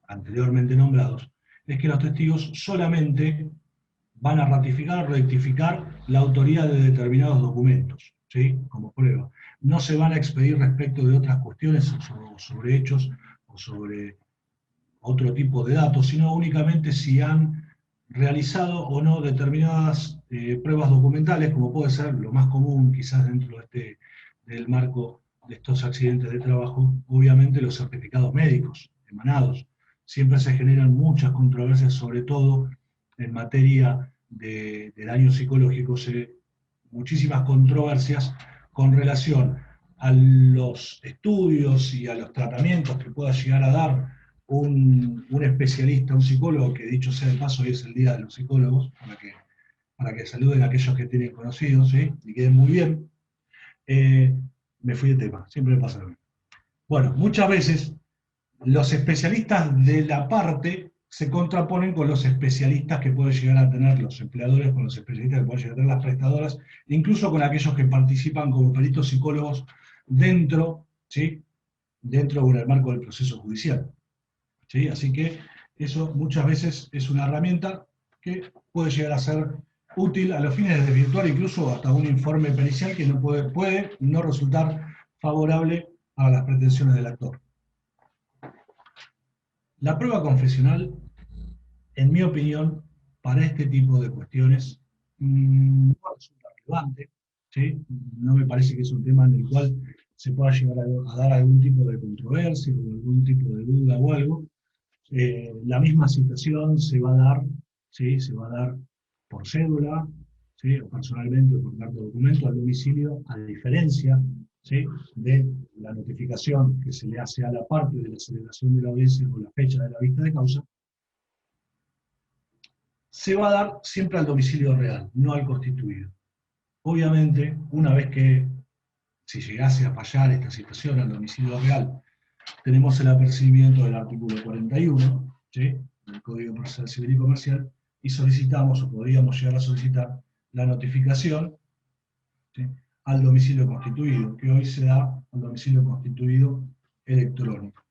anteriormente nombrados es que los testigos solamente van a ratificar o rectificar la autoría de determinados documentos, ¿sí?, como prueba. No se van a expedir respecto de otras cuestiones o sobre hechos o sobre otro tipo de datos, sino únicamente si han realizado o no determinadas pruebas documentales, como puede ser lo más común quizás dentro del marco de estos accidentes de trabajo, obviamente los certificados médicos emanados. Siempre se generan muchas controversias, sobre todo en materia de daño psicológico, muchísimas controversias con relación a los estudios y a los tratamientos que pueda llegar a dar un especialista, un psicólogo, que dicho sea de paso, hoy es el día de los psicólogos, para que saluden a aquellos que tienen conocidos, ¿sí?, y queden muy bien. Me fui de tema, siempre me pasa lo mismo. Bueno, muchas veces los especialistas de la parte se contraponen con los especialistas que pueden llegar a tener los empleadores, con los especialistas que pueden llegar a tener las prestadoras, incluso con aquellos que participan como peritos psicólogos dentro, ¿sí?, dentro del marco del proceso judicial, ¿sí? Así que eso muchas veces es una herramienta que puede llegar a ser útil a los fines de desvirtuar incluso hasta un informe pericial que no puede no resultar favorable a las pretensiones del actor. La prueba confesional, en mi opinión, para este tipo de cuestiones, no resulta relevante, ¿sí? No me parece que es un tema en el cual se pueda llegar a dar algún tipo de controversia o algún tipo de duda o algo. La misma situación se va a dar, ¿sí? Se va a dar por cédula, ¿sí? O personalmente o por carta de documento al domicilio, a diferencia, ¿sí? De la notificación que se le hace a la parte de la celebración de la audiencia con la fecha de la vista de causa, se va a dar siempre al domicilio real, no al constituido. Obviamente, una vez que, si llegase a fallar esta situación al domicilio real, tenemos el apercibimiento del artículo 41, ¿sí? Del Código Procesal Civil y Comercial, y solicitamos, o podríamos llegar a solicitar, la notificación, ¿sí? Al domicilio constituido, que hoy se da al domicilio constituido electrónico.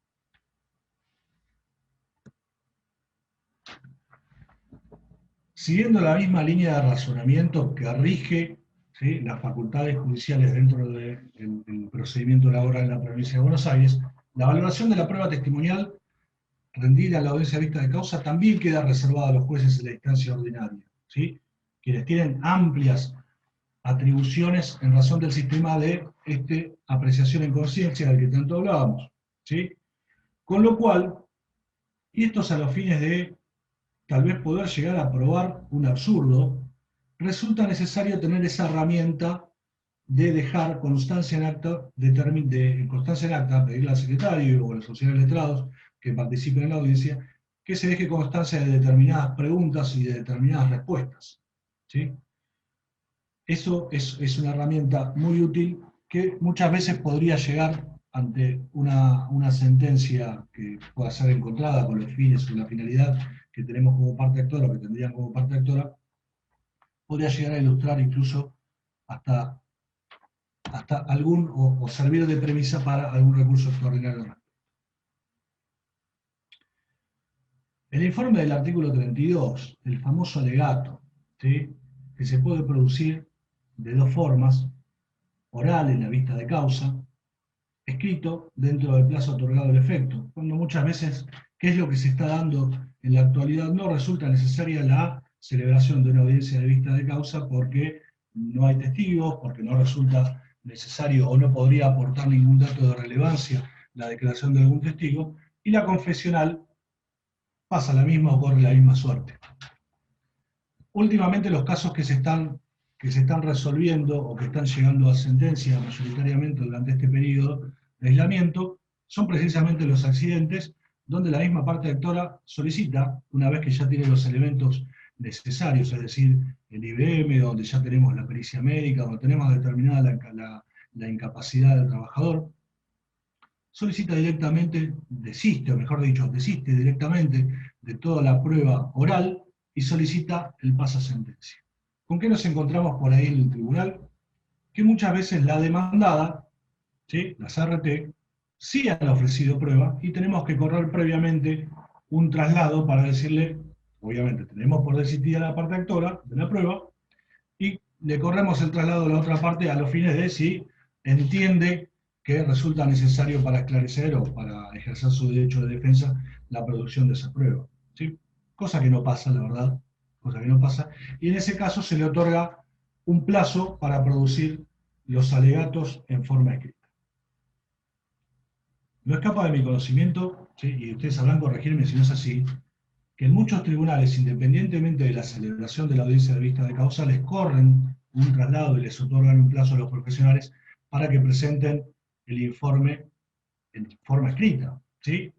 Siguiendo la misma línea de razonamiento que rige, ¿sí? Las facultades judiciales dentro del procedimiento laboral en la provincia de Buenos Aires, la valoración de la prueba testimonial rendida a la audiencia de vista de causa también queda reservada a los jueces en la instancia ordinaria, ¿sí? Quienes tienen amplias atribuciones en razón del sistema de apreciación en conciencia del que tanto hablábamos, ¿sí? Con lo cual, y esto es a los fines de tal vez poder llegar a probar un absurdo, resulta necesario tener esa herramienta de dejar constancia en acta, constancia en acta, pedirle al secretario o a los auxiliares letrados que participen en la audiencia, que se deje constancia de determinadas preguntas y de determinadas respuestas, ¿sí? Eso es una herramienta muy útil que muchas veces podría llegar ante una sentencia que pueda ser encontrada con los fines o la finalidad que tenemos como parte actora, o que tendrían como parte actora, podría llegar a ilustrar incluso hasta algún, o servir de premisa para algún recurso extraordinario. El informe del artículo 32, el famoso alegato, ¿sí? Que se puede producir de dos formas: oral en la vista de causa, escrito dentro del plazo otorgado al efecto, cuando muchas veces, ¿qué es lo que se está dando en la actualidad? No resulta necesaria la celebración de una audiencia de vista de causa porque no hay testigos, porque no resulta necesario o no podría aportar ningún dato de relevancia la declaración de algún testigo, y la confesional pasa la misma o corre la misma suerte. Últimamente los casos que se están resolviendo o que están llegando a sentencia mayoritariamente durante este periodo de aislamiento son precisamente los accidentes donde la misma parte actora solicita, una vez que ya tiene los elementos necesarios, es decir, el IBM, donde ya tenemos la pericia médica, donde tenemos determinada la incapacidad del trabajador, solicita directamente, desiste, o mejor dicho, desiste directamente de toda la prueba oral y solicita el pasasentencia. ¿Con qué nos encontramos por ahí en el tribunal? Que muchas veces la demandada, ¿sí? Las ART, sí han ofrecido prueba y tenemos que correr previamente un traslado para decirle, obviamente tenemos por desistida la parte actora de la prueba y le corremos el traslado a la otra parte a los fines de si entiende que resulta necesario para esclarecer o para ejercer su derecho de defensa la producción de esa prueba, ¿sí? Cosa que no pasa, la verdad, cosa que no pasa, y en ese caso se le otorga un plazo para producir los alegatos en forma escrita. No escapa de mi conocimiento, ¿sí? Y ustedes sabrán corregirme si no es así, que en muchos tribunales, independientemente de la celebración de la audiencia de vista de causa, les corren un traslado y les otorgan un plazo a los profesionales para que presenten el informe en forma escrita, ¿sí?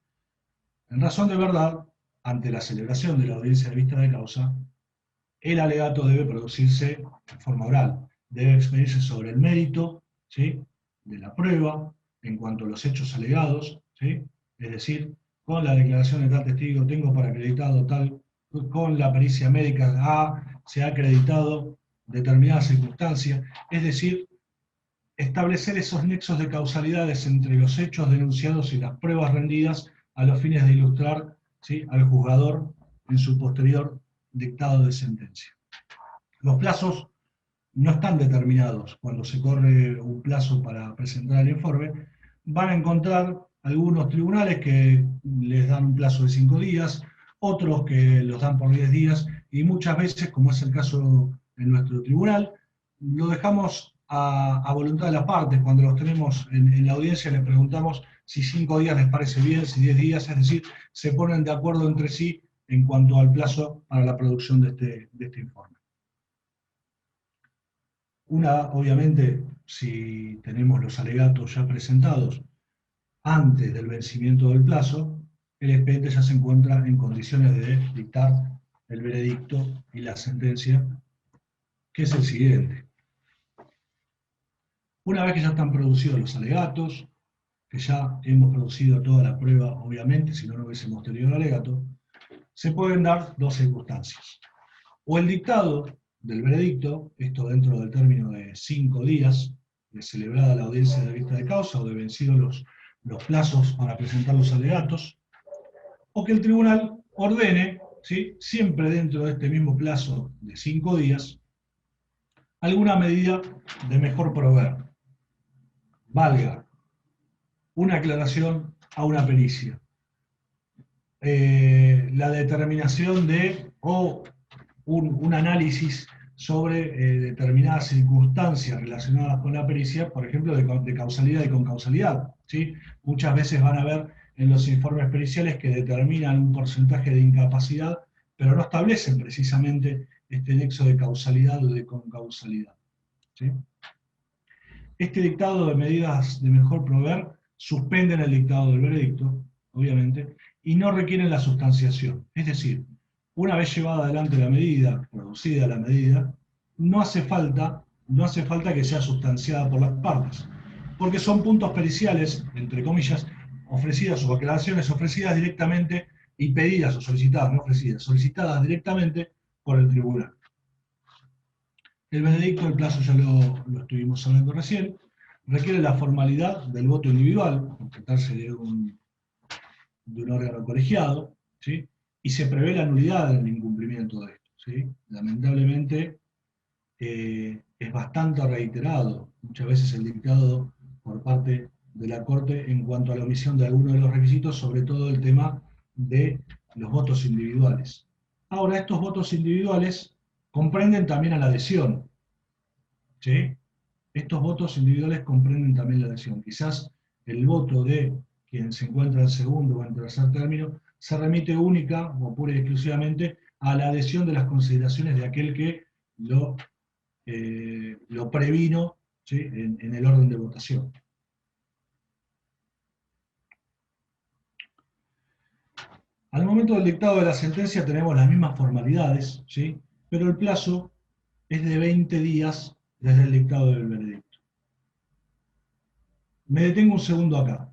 En razón de verdad, ante la celebración de la audiencia de vista de causa, el alegato debe producirse en forma oral, debe expedirse sobre el mérito, ¿sí? De la prueba, en cuanto a los hechos alegados, ¿sí? Es decir, con la declaración de tal testigo tengo para acreditado tal, con la pericia médica se ha acreditado determinada circunstancia, es decir, establecer esos nexos de causalidades entre los hechos denunciados y las pruebas rendidas a los fines de ilustrar, ¿sí? Al juzgador en su posterior dictado de sentencia. Los plazos no están determinados. Cuando se corre un plazo para presentar el informe, van a encontrar algunos tribunales que les dan un plazo de 5 días, otros que los dan por 10 días, y muchas veces, como es el caso en nuestro tribunal, lo dejamos a voluntad de las partes. Cuando los tenemos en la audiencia les preguntamos si 5 días les parece bien, si 10 días, es decir, se ponen de acuerdo entre sí en cuanto al plazo para la producción de este informe. Obviamente, si tenemos los alegatos ya presentados antes del vencimiento del plazo, el expediente ya se encuentra en condiciones de dictar el veredicto y la sentencia, que es el siguiente. Una vez que ya están producidos los alegatos, que ya hemos producido toda la prueba, obviamente, si no, no hubiésemos tenido el alegato, se pueden dar dos circunstancias. O el dictado del veredicto, esto dentro del término de 5 días, de celebrada la audiencia de vista de causa o de vencidos los plazos para presentar los alegatos, o que el tribunal ordene, ¿sí?, siempre dentro de este mismo plazo de 5 días, alguna medida de mejor prover. Valga una aclaración a una pericia, la determinación de, o un análisis sobre determinadas circunstancias relacionadas con la pericia, por ejemplo, de causalidad y concausalidad, ¿sí? Muchas veces van a ver en los informes periciales que determinan un porcentaje de incapacidad, pero no establecen precisamente este nexo de causalidad o de concausalidad, ¿sí? Este dictado de medidas de mejor prover suspenden el dictado del veredicto, obviamente, y no requieren la sustanciación. Es decir, una vez llevada adelante la medida, producida la medida, no hace falta que sea sustanciada por las partes, porque son puntos periciales, entre comillas, ofrecidas o aclaraciones ofrecidas directamente y pedidas o solicitadas, no ofrecidas, solicitadas directamente por el tribunal. El veredicto, el plazo ya lo estuvimos hablando recién, requiere la formalidad del voto individual, por tratarse de un órgano colegiado, ¿sí?, y se prevé la nulidad en el incumplimiento de esto, ¿sí? Lamentablemente es bastante reiterado muchas veces el dictado por parte de la Corte en cuanto a la omisión de algunos de los requisitos, sobre todo el tema de los votos individuales. Ahora, estos votos individuales comprenden también a la adhesión, ¿sí? Estos votos individuales comprenden también la adhesión. Quizás el voto de quien se encuentra en segundo o en tercer término se remite única o pura y exclusivamente a la adhesión de las consideraciones de aquel que lo previno, ¿sí?, en el orden de votación. Al momento del dictado de la sentencia tenemos las mismas formalidades, ¿sí?, pero el plazo es de 20 días desde el dictado del veredicto. Me detengo un segundo acá.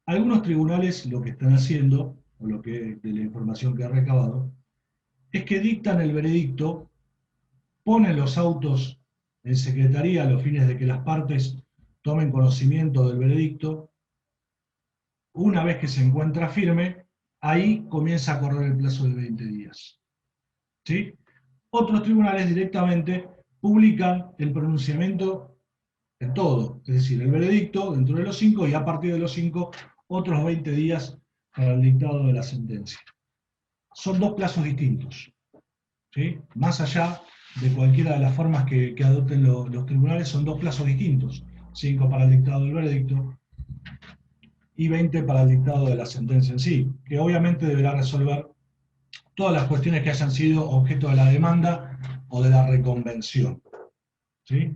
Algunos tribunales lo que están haciendo, o de la información que he recabado, es que dictan el veredicto, ponen los autos en secretaría a los fines de que las partes tomen conocimiento del veredicto. Una vez que se encuentra firme, ahí comienza a correr el plazo de 20 días. ¿Sí? Otros tribunales directamente publican el pronunciamiento en todo, es decir, el veredicto dentro de los 5 y a partir de los 5 otros 20 días para el dictado de la sentencia. Son dos plazos distintos, ¿sí? Más allá de cualquiera de las formas que adopten los tribunales, son dos plazos distintos. 5 para el dictado del veredicto y 20 para el dictado de la sentencia en sí, que obviamente deberá resolver todas las cuestiones que hayan sido objeto de la demanda o de la reconvención, ¿sí?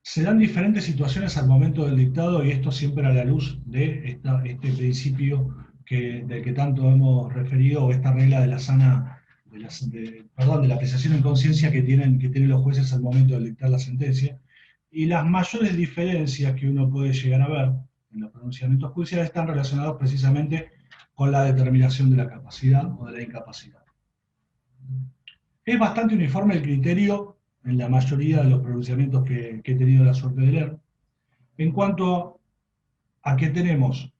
Se dan diferentes situaciones al momento del dictado, y esto siempre a la luz de este principio del que tanto hemos referido, o esta regla de la de la apreciación en conciencia que tienen los jueces al momento de dictar la sentencia, y las mayores diferencias que uno puede llegar a ver en los pronunciamientos judiciales están relacionados precisamente con la determinación de la capacidad o de la incapacidad. Es bastante uniforme el criterio en la mayoría de los pronunciamientos que he tenido la suerte de leer, en cuanto a que tenemos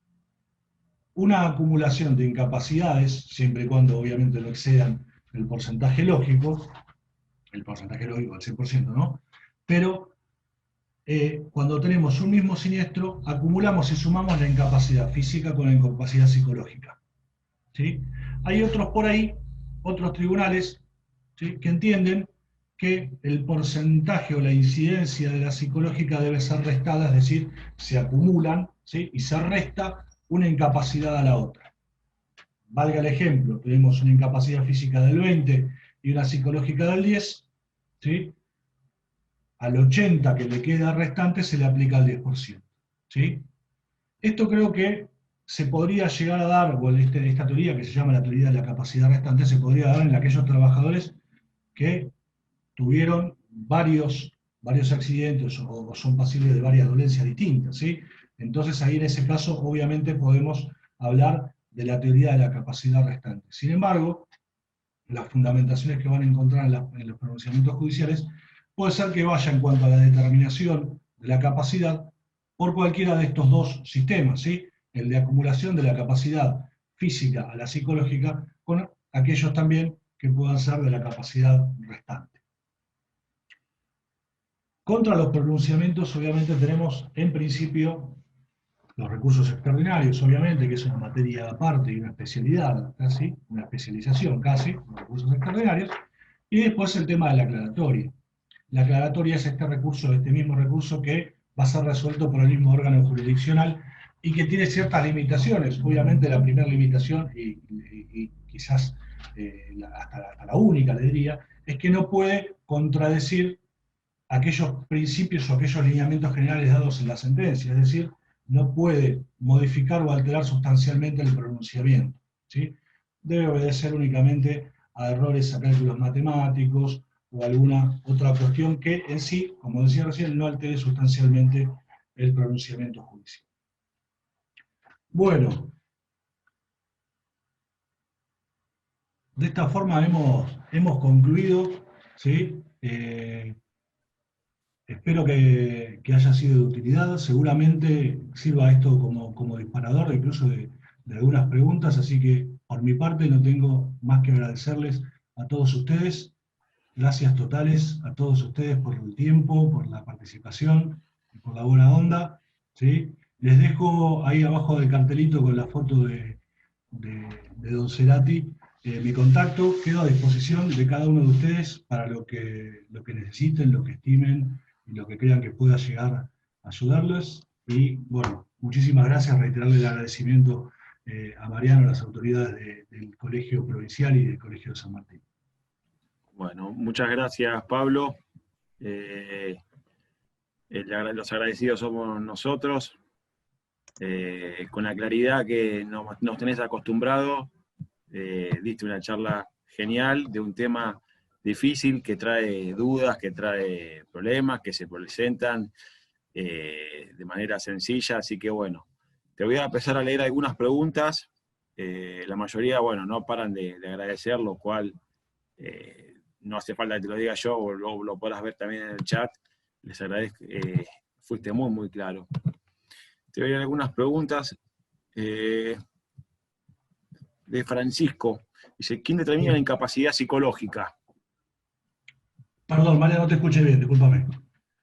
una acumulación de incapacidades, siempre y cuando obviamente no excedan el porcentaje lógico del 100%, ¿no? Pero cuando tenemos un mismo siniestro, acumulamos y sumamos la incapacidad física con la incapacidad psicológica. ¿Sí? Hay otros por ahí, otros tribunales, ¿sí?, que entienden que el porcentaje o la incidencia de la psicológica debe ser restada, es decir, se acumulan, ¿sí?, y se resta una incapacidad a la otra. Valga el ejemplo, tenemos una incapacidad física del 20 y una psicológica del 10, ¿sí?, al 80 que le queda restante se le aplica el 10%. ¿Sí? Esto creo que se podría llegar a dar, o esta teoría que se llama la teoría de la capacidad restante, se podría dar en aquellos trabajadores que tuvieron varios accidentes o son pasibles de varias dolencias distintas. ¿Sí? Entonces ahí en ese caso obviamente podemos hablar de la teoría de la capacidad restante. Sin embargo, las fundamentaciones que van a encontrar en los pronunciamientos judiciales puede ser que vaya en cuanto a la determinación de la capacidad por cualquiera de estos dos sistemas, ¿sí? El de acumulación de la capacidad física a la psicológica, con aquellos también que puedan ser de la capacidad restante. Contra los pronunciamientos, obviamente, tenemos en principio los recursos extraordinarios, obviamente, que es una materia aparte y una especialidad, casi, una especialización casi, los recursos extraordinarios, y después el tema de la aclaratoria. La aclaratoria es este recurso, este mismo recurso que va a ser resuelto por el mismo órgano jurisdiccional y que tiene ciertas limitaciones. Obviamente la primera limitación, y quizás hasta la única, le diría, es que no puede contradecir aquellos principios o aquellos lineamientos generales dados en la sentencia, es decir, no puede modificar o alterar sustancialmente el pronunciamiento, ¿sí? Debe obedecer únicamente a errores a cálculos matemáticos o alguna otra cuestión que en sí, como decía recién, no altere sustancialmente el pronunciamiento judicial. Bueno, de esta forma hemos concluido, ¿sí? Espero que haya sido de utilidad. Seguramente sirva esto como disparador incluso de algunas preguntas, así que por mi parte no tengo más que agradecerles a todos ustedes. Gracias totales a todos ustedes por el tiempo, por la participación y por la buena onda. ¿Sí? Les dejo ahí abajo del cartelito con la foto de don Cerati mi contacto. Quedo a disposición de cada uno de ustedes para lo que necesiten, lo que estimen y lo que crean que pueda llegar a ayudarles. Y bueno, muchísimas gracias, reiterarle el agradecimiento a Mariano, a las autoridades del Colegio Provincial y del Colegio de San Martín. Bueno, muchas gracias, Pablo. Los agradecidos somos nosotros. Con la claridad que nos tenés acostumbrado, diste una charla genial de un tema difícil que trae dudas, que trae problemas, que se presentan de manera sencilla, así que bueno, te voy a empezar a leer algunas preguntas. La mayoría, bueno, no paran de agradecer, lo cual no hace falta que te lo diga yo, o lo podrás ver también en el chat. Les agradezco, fuiste muy, muy claro. Te voy a leer algunas preguntas. De Francisco. Dice, ¿quién determina la incapacidad psicológica? Perdón, María, no te escuché bien, discúlpame.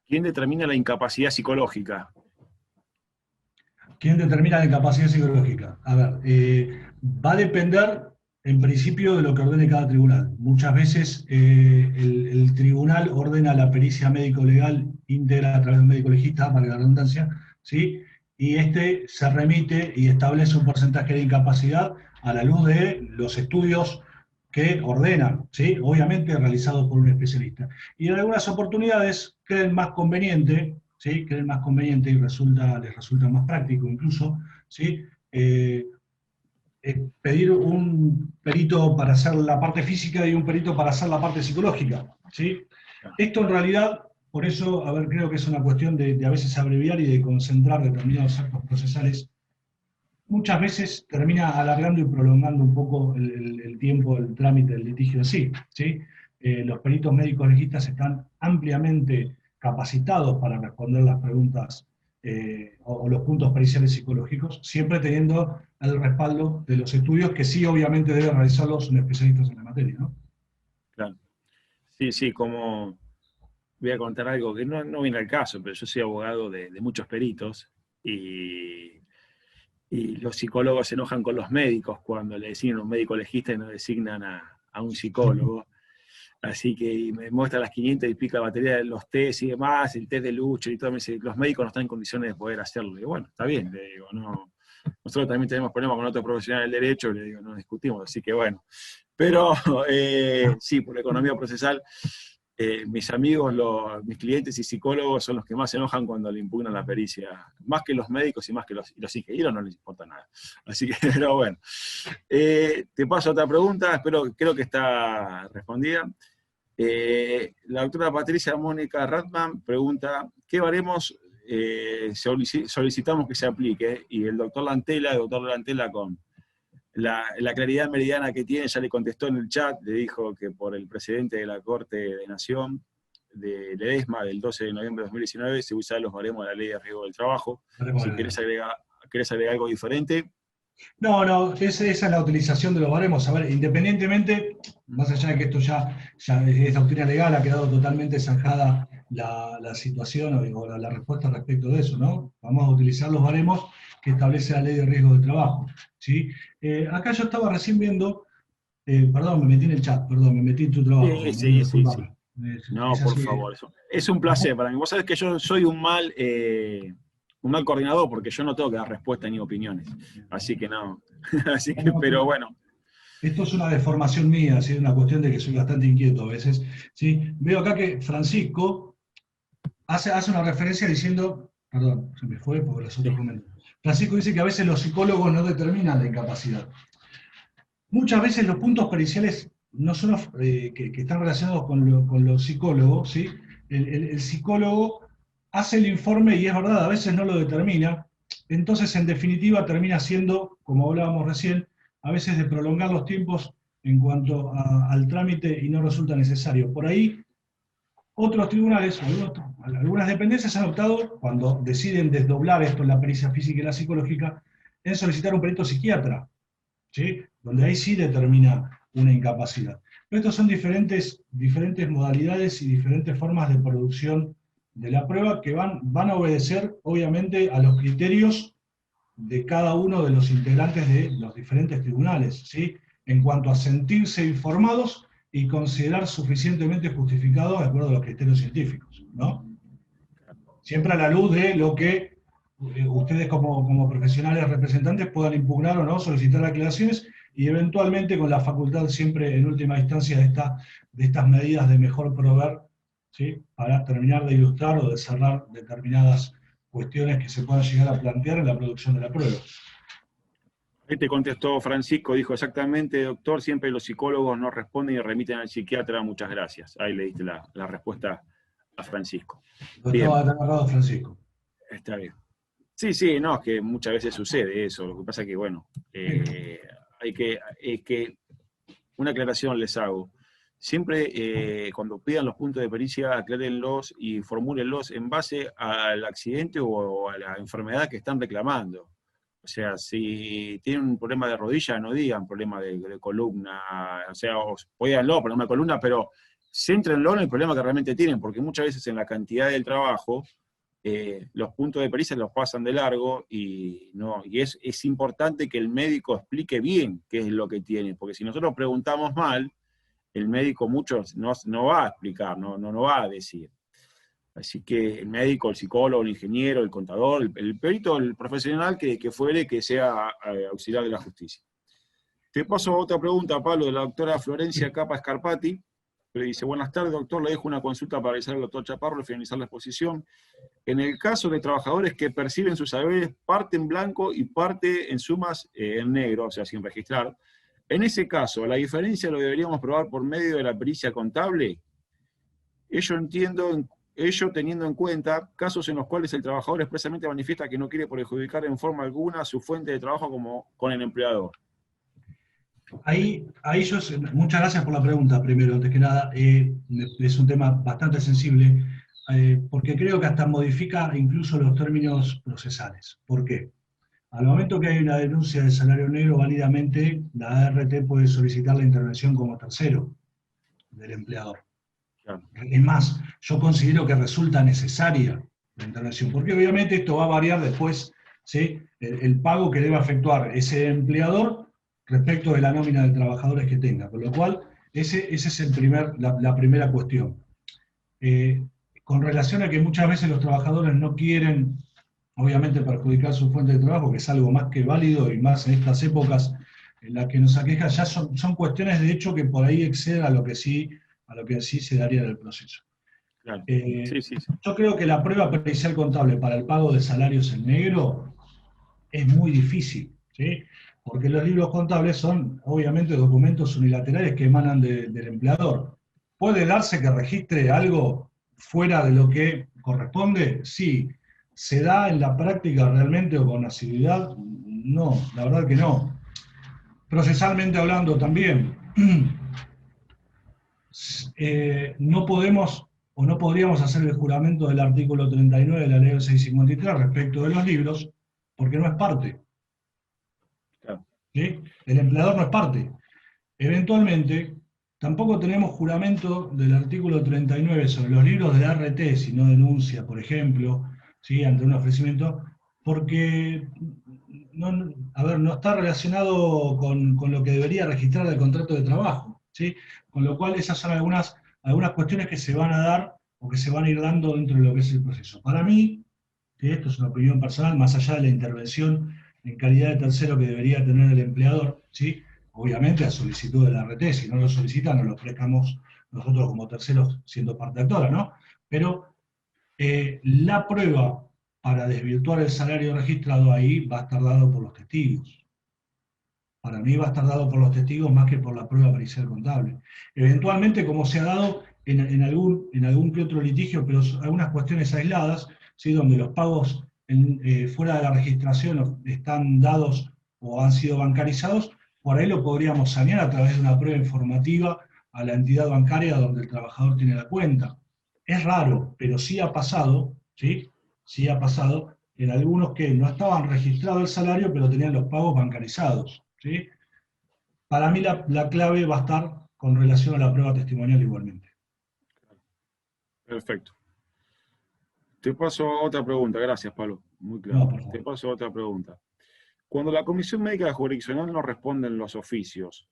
¿Quién determina la incapacidad psicológica? ¿Quién determina la incapacidad psicológica? A ver, va a depender en principio de lo que ordene cada tribunal. Muchas veces el tribunal ordena la pericia médico-legal íntegra a través de un médico legista, valga la redundancia, ¿sí? Y este se remite y establece un porcentaje de incapacidad a la luz de los estudios que ordenan, ¿sí? Obviamente realizados por un especialista. Y en algunas oportunidades creen más conveniente, ¿sí? Creen más conveniente y les resulta más práctico incluso, ¿sí? Pedir un perito para hacer la parte física y un perito para hacer la parte psicológica, ¿sí? Esto en realidad, por eso, a ver, creo que es una cuestión de a veces abreviar y de concentrar determinados actos procesales. Muchas veces termina alargando y prolongando un poco el tiempo del trámite del litigio en sí, ¿sí? Los peritos médicos legistas están ampliamente capacitados para responder las preguntas o los puntos periciales psicológicos, siempre teniendo el respaldo de los estudios que sí obviamente deben realizarlos los especialistas en la materia, ¿no? Claro. Sí, como voy a contar algo que no viene al caso, pero yo soy abogado de muchos peritos y los psicólogos se enojan con los médicos cuando le designan a un médico legista y no designan a un psicólogo. Así que me muestra las 500 y pica batería de los test y demás, el test de lucha y todo, me dice, los médicos no están en condiciones de poder hacerlo. Y bueno, está bien, le digo, no. Nosotros también tenemos problemas con otros profesionales del derecho, le digo, no discutimos, así que bueno. Pero sí, por la economía procesal, mis amigos, mis clientes y psicólogos son los que más se enojan cuando le impugnan la pericia, más que los médicos y más que los ingenieros no les importa nada. Así que, pero bueno. Te paso a otra pregunta, creo que está respondida. La doctora Patricia Mónica Ratman pregunta, ¿qué baremos solicitamos que se aplique? Y el doctor Lantela con la claridad meridiana que tiene, ya le contestó en el chat, le dijo que por el precedente de la Corte de Nación de Ledesma del 12 de noviembre de 2019 se usa los baremos de la Ley de Riesgo del Trabajo. Si querés agregar algo diferente. No, esa es la utilización de los baremos. A ver, independientemente, más allá de que esto ya es doctrina legal, ha quedado totalmente zanjada la situación o la respuesta respecto de eso, ¿no? Vamos a utilizar los baremos que establece la Ley de Riesgo del Trabajo, ¿sí? Acá yo estaba recién viendo, perdón, me metí en el chat, perdón, me metí en tu trabajo. Sí. No, por favor, es un placer para mí. Vos sabés que yo soy un mal coordinador porque yo no tengo que dar respuesta ni opiniones. Así que no. Así que, pero bueno. Esto es una deformación mía, ¿sí? Una cuestión de que soy bastante inquieto a veces, ¿sí? Veo acá que Francisco hace una referencia diciendo, perdón, se me fue porque los otros comentan. Francisco dice que a veces los psicólogos no determinan la incapacidad. Muchas veces los puntos periciales no son que están relacionados con los psicólogos, ¿sí? El psicólogo hace el informe y es verdad, a veces no lo determina, entonces en definitiva termina siendo, como hablábamos recién, a veces de prolongar los tiempos en cuanto al trámite y no resulta necesario. Por ahí, otros tribunales, algunas dependencias han optado, cuando deciden desdoblar esto en la pericia física y la psicológica, en solicitar un perito psiquiatra, ¿sí? Donde ahí sí determina una incapacidad. Pero estos son diferentes modalidades y diferentes formas de producción de la prueba que van a obedecer, obviamente, a los criterios de cada uno de los integrantes de los diferentes tribunales, ¿sí? En cuanto a sentirse informados y considerar suficientemente justificados de acuerdo a los criterios científicos, ¿no? Siempre a la luz de lo que ustedes como profesionales representantes puedan impugnar o no, solicitar aclaraciones y eventualmente con la facultad siempre en última instancia de estas medidas de mejor proveer, ¿sí? Para terminar de ilustrar o de cerrar determinadas cuestiones que se puedan llegar a plantear en la producción de la prueba. Ahí te contestó Francisco, dijo exactamente, doctor, siempre los psicólogos no responden y remiten al psiquiatra, muchas gracias. Ahí le diste la respuesta a Francisco. Lo estaba agarrado Francisco. Está bien. Sí, no, es que muchas veces sucede eso, lo que pasa es que, bueno, una aclaración les hago. Siempre cuando pidan los puntos de pericia, aclárenlos y formúlenlos en base al accidente o a la enfermedad que están reclamando. O sea, si tienen un problema de rodilla, no digan problema de columna, o sea, pónganlo, problema de columna, pero céntrenlo en el problema que realmente tienen, porque muchas veces en la cantidad del trabajo, los puntos de pericia los pasan de largo y es importante que el médico explique bien qué es lo que tiene, porque si nosotros preguntamos mal, el médico muchos no va a explicar, no va a decir. Así que el médico, el psicólogo, el ingeniero, el contador, el perito, el profesional que fuere, que sea auxiliar de la justicia. Te paso otra pregunta, Pablo, de la doctora Florencia Capa Scarpati. Le dice, buenas tardes, doctor, le dejo una consulta para realizar al doctor Chaparro y finalizar la exposición. En el caso de trabajadores que perciben sus saberes parte en blanco y parte en sumas en negro, o sea, sin registrar, en ese caso, ¿la diferencia lo deberíamos probar por medio de la pericia contable? Ello teniendo en cuenta casos en los cuales el trabajador expresamente manifiesta que no quiere perjudicar en forma alguna su fuente de trabajo como con el empleador. Muchas gracias por la pregunta, primero, antes que nada. Es un tema bastante sensible, porque creo que hasta modifica incluso los términos procesales. ¿Por qué? Al momento que hay una denuncia de salario negro, válidamente la ART puede solicitar la intervención como tercero del empleador. Claro. Es más, yo considero que resulta necesaria la intervención, porque obviamente esto va a variar después, ¿sí? El pago que debe efectuar ese empleador respecto de la nómina de trabajadores que tenga. Con lo cual, ese es la primera cuestión. Eh, con relación a que muchas veces los trabajadores no quieren, obviamente, perjudicar su fuente de trabajo, que es algo más que válido y más en estas épocas en las que nos aqueja, ya son cuestiones de hecho que por ahí exceden a lo que sí se daría en el proceso. Claro. Eh, Sí, sí, sí. yo creo que la prueba pericial contable para el pago de salarios en negro es muy difícil, ¿sí? Porque los libros contables son, obviamente, documentos unilaterales que emanan del empleador. ¿Puede darse que registre algo fuera de lo que corresponde? Sí. ¿Se da en la práctica realmente o con asiduidad? No, la verdad que no. Procesalmente hablando también, no podemos o no podríamos hacer el juramento del artículo 39 de la ley 653 respecto de los libros, porque no es parte. Claro. ¿Sí? El empleador no es parte. Eventualmente, tampoco tenemos juramento del artículo 39 sobre los libros de ART, si no denuncia, por ejemplo, ¿sí? Ante un ofrecimiento, porque no está relacionado con lo que debería registrar el contrato de trabajo, ¿sí? Con lo cual esas son algunas cuestiones que se van a dar o que se van a ir dando dentro de lo que es el proceso. Para mí, que esto es una opinión personal, más allá de la intervención en calidad de tercero que debería tener el empleador, ¿sí? Obviamente a solicitud del RT, si no lo solicita, no lo ofrezcamos nosotros como terceros siendo parte actora, ¿no? Pero la prueba para desvirtuar el salario registrado ahí va a estar dado por los testigos. Para mí va a estar dado por los testigos más que por la prueba pericial contable. Eventualmente, como se ha dado en algún que otro litigio, pero algunas cuestiones aisladas, ¿sí? Donde los pagos fuera de la registración están dados o han sido bancarizados, por ahí lo podríamos sanear a través de una prueba informativa a la entidad bancaria donde el trabajador tiene la cuenta. Es raro, pero sí ha pasado, ¿sí? Sí ha pasado en algunos que no estaban registrados el salario, pero tenían los pagos bancarizados, ¿sí? Para mí la clave va a estar con relación a la prueba testimonial igualmente. Perfecto. Te paso a otra pregunta. Gracias, Pablo. Muy No, claro. por Te favor. paso a otra pregunta. Cuando la Comisión Médica Jurisdiccional no responde en los oficios,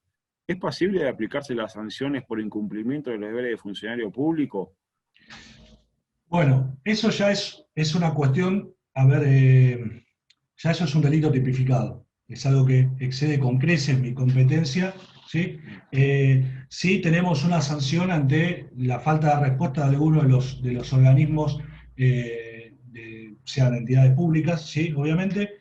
¿es pasible de aplicarse las sanciones por incumplimiento de los deberes de funcionario público? Bueno, eso ya es una cuestión, a ver, ya eso es un delito tipificado. Es algo que excede con creces mi competencia, ¿sí? Sí tenemos una sanción ante la falta de respuesta de alguno de los organismos, sean entidades públicas, ¿sí? Obviamente.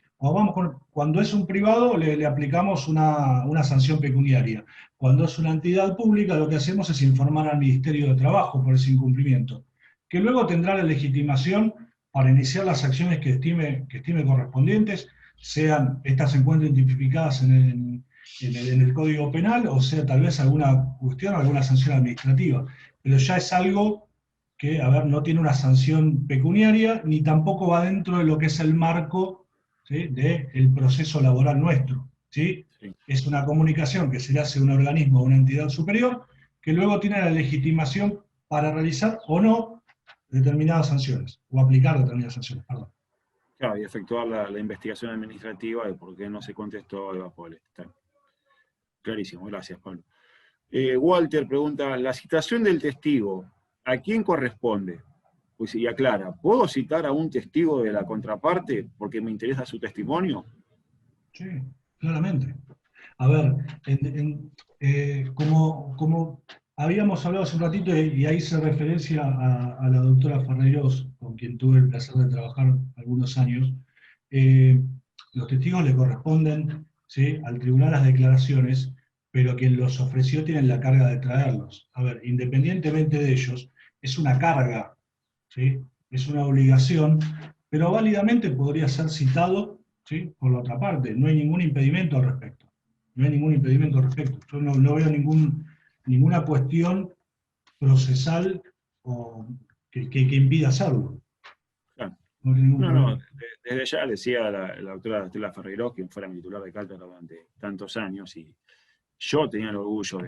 Cuando es un privado le aplicamos una sanción pecuniaria. Cuando es una entidad pública lo que hacemos es informar al Ministerio de Trabajo por ese incumplimiento, que luego tendrá la legitimación para iniciar las acciones que estime correspondientes, sean estas se encuentren tipificadas en el Código Penal, o sea, tal vez alguna cuestión, alguna sanción administrativa. Pero ya es algo que, a ver, no tiene una sanción pecuniaria, ni tampoco va dentro de lo que es el marco, ¿sí? Del proceso laboral nuestro, ¿sí? Sí. Es una comunicación que se le hace a un organismo o una entidad superior, que luego tiene la legitimación para realizar o no determinadas sanciones, o aplicar determinadas sanciones, perdón. Claro, y efectuar la investigación administrativa de por qué no se contestó debajo del está. Clarísimo, gracias, Pablo. Walter pregunta, la citación del testigo, ¿a quién corresponde? Pues, y aclara, ¿puedo citar a un testigo de la contraparte porque me interesa su testimonio? Sí, claramente. A ver, como habíamos hablado hace un ratito, y ahí se referencia a la doctora Ferreiros, con quien tuve el placer de trabajar algunos años, eh, los testigos le corresponden, ¿sí? Al tribunal las declaraciones, pero quien los ofreció tiene la carga de traerlos. A ver, independientemente de ellos, es una carga, ¿sí? Es una obligación, pero válidamente podría ser citado, ¿sí? Por la otra parte. No hay ningún impedimento al respecto. No hay ningún impedimento al respecto. Yo no veo ninguna cuestión procesal o que impida hacerlo. Claro. No hay ningún No, problema. desde ya le decía a la doctora Estela Ferreirós, quien fuera mi titular de cátedra durante tantos años, y yo tenía el orgullo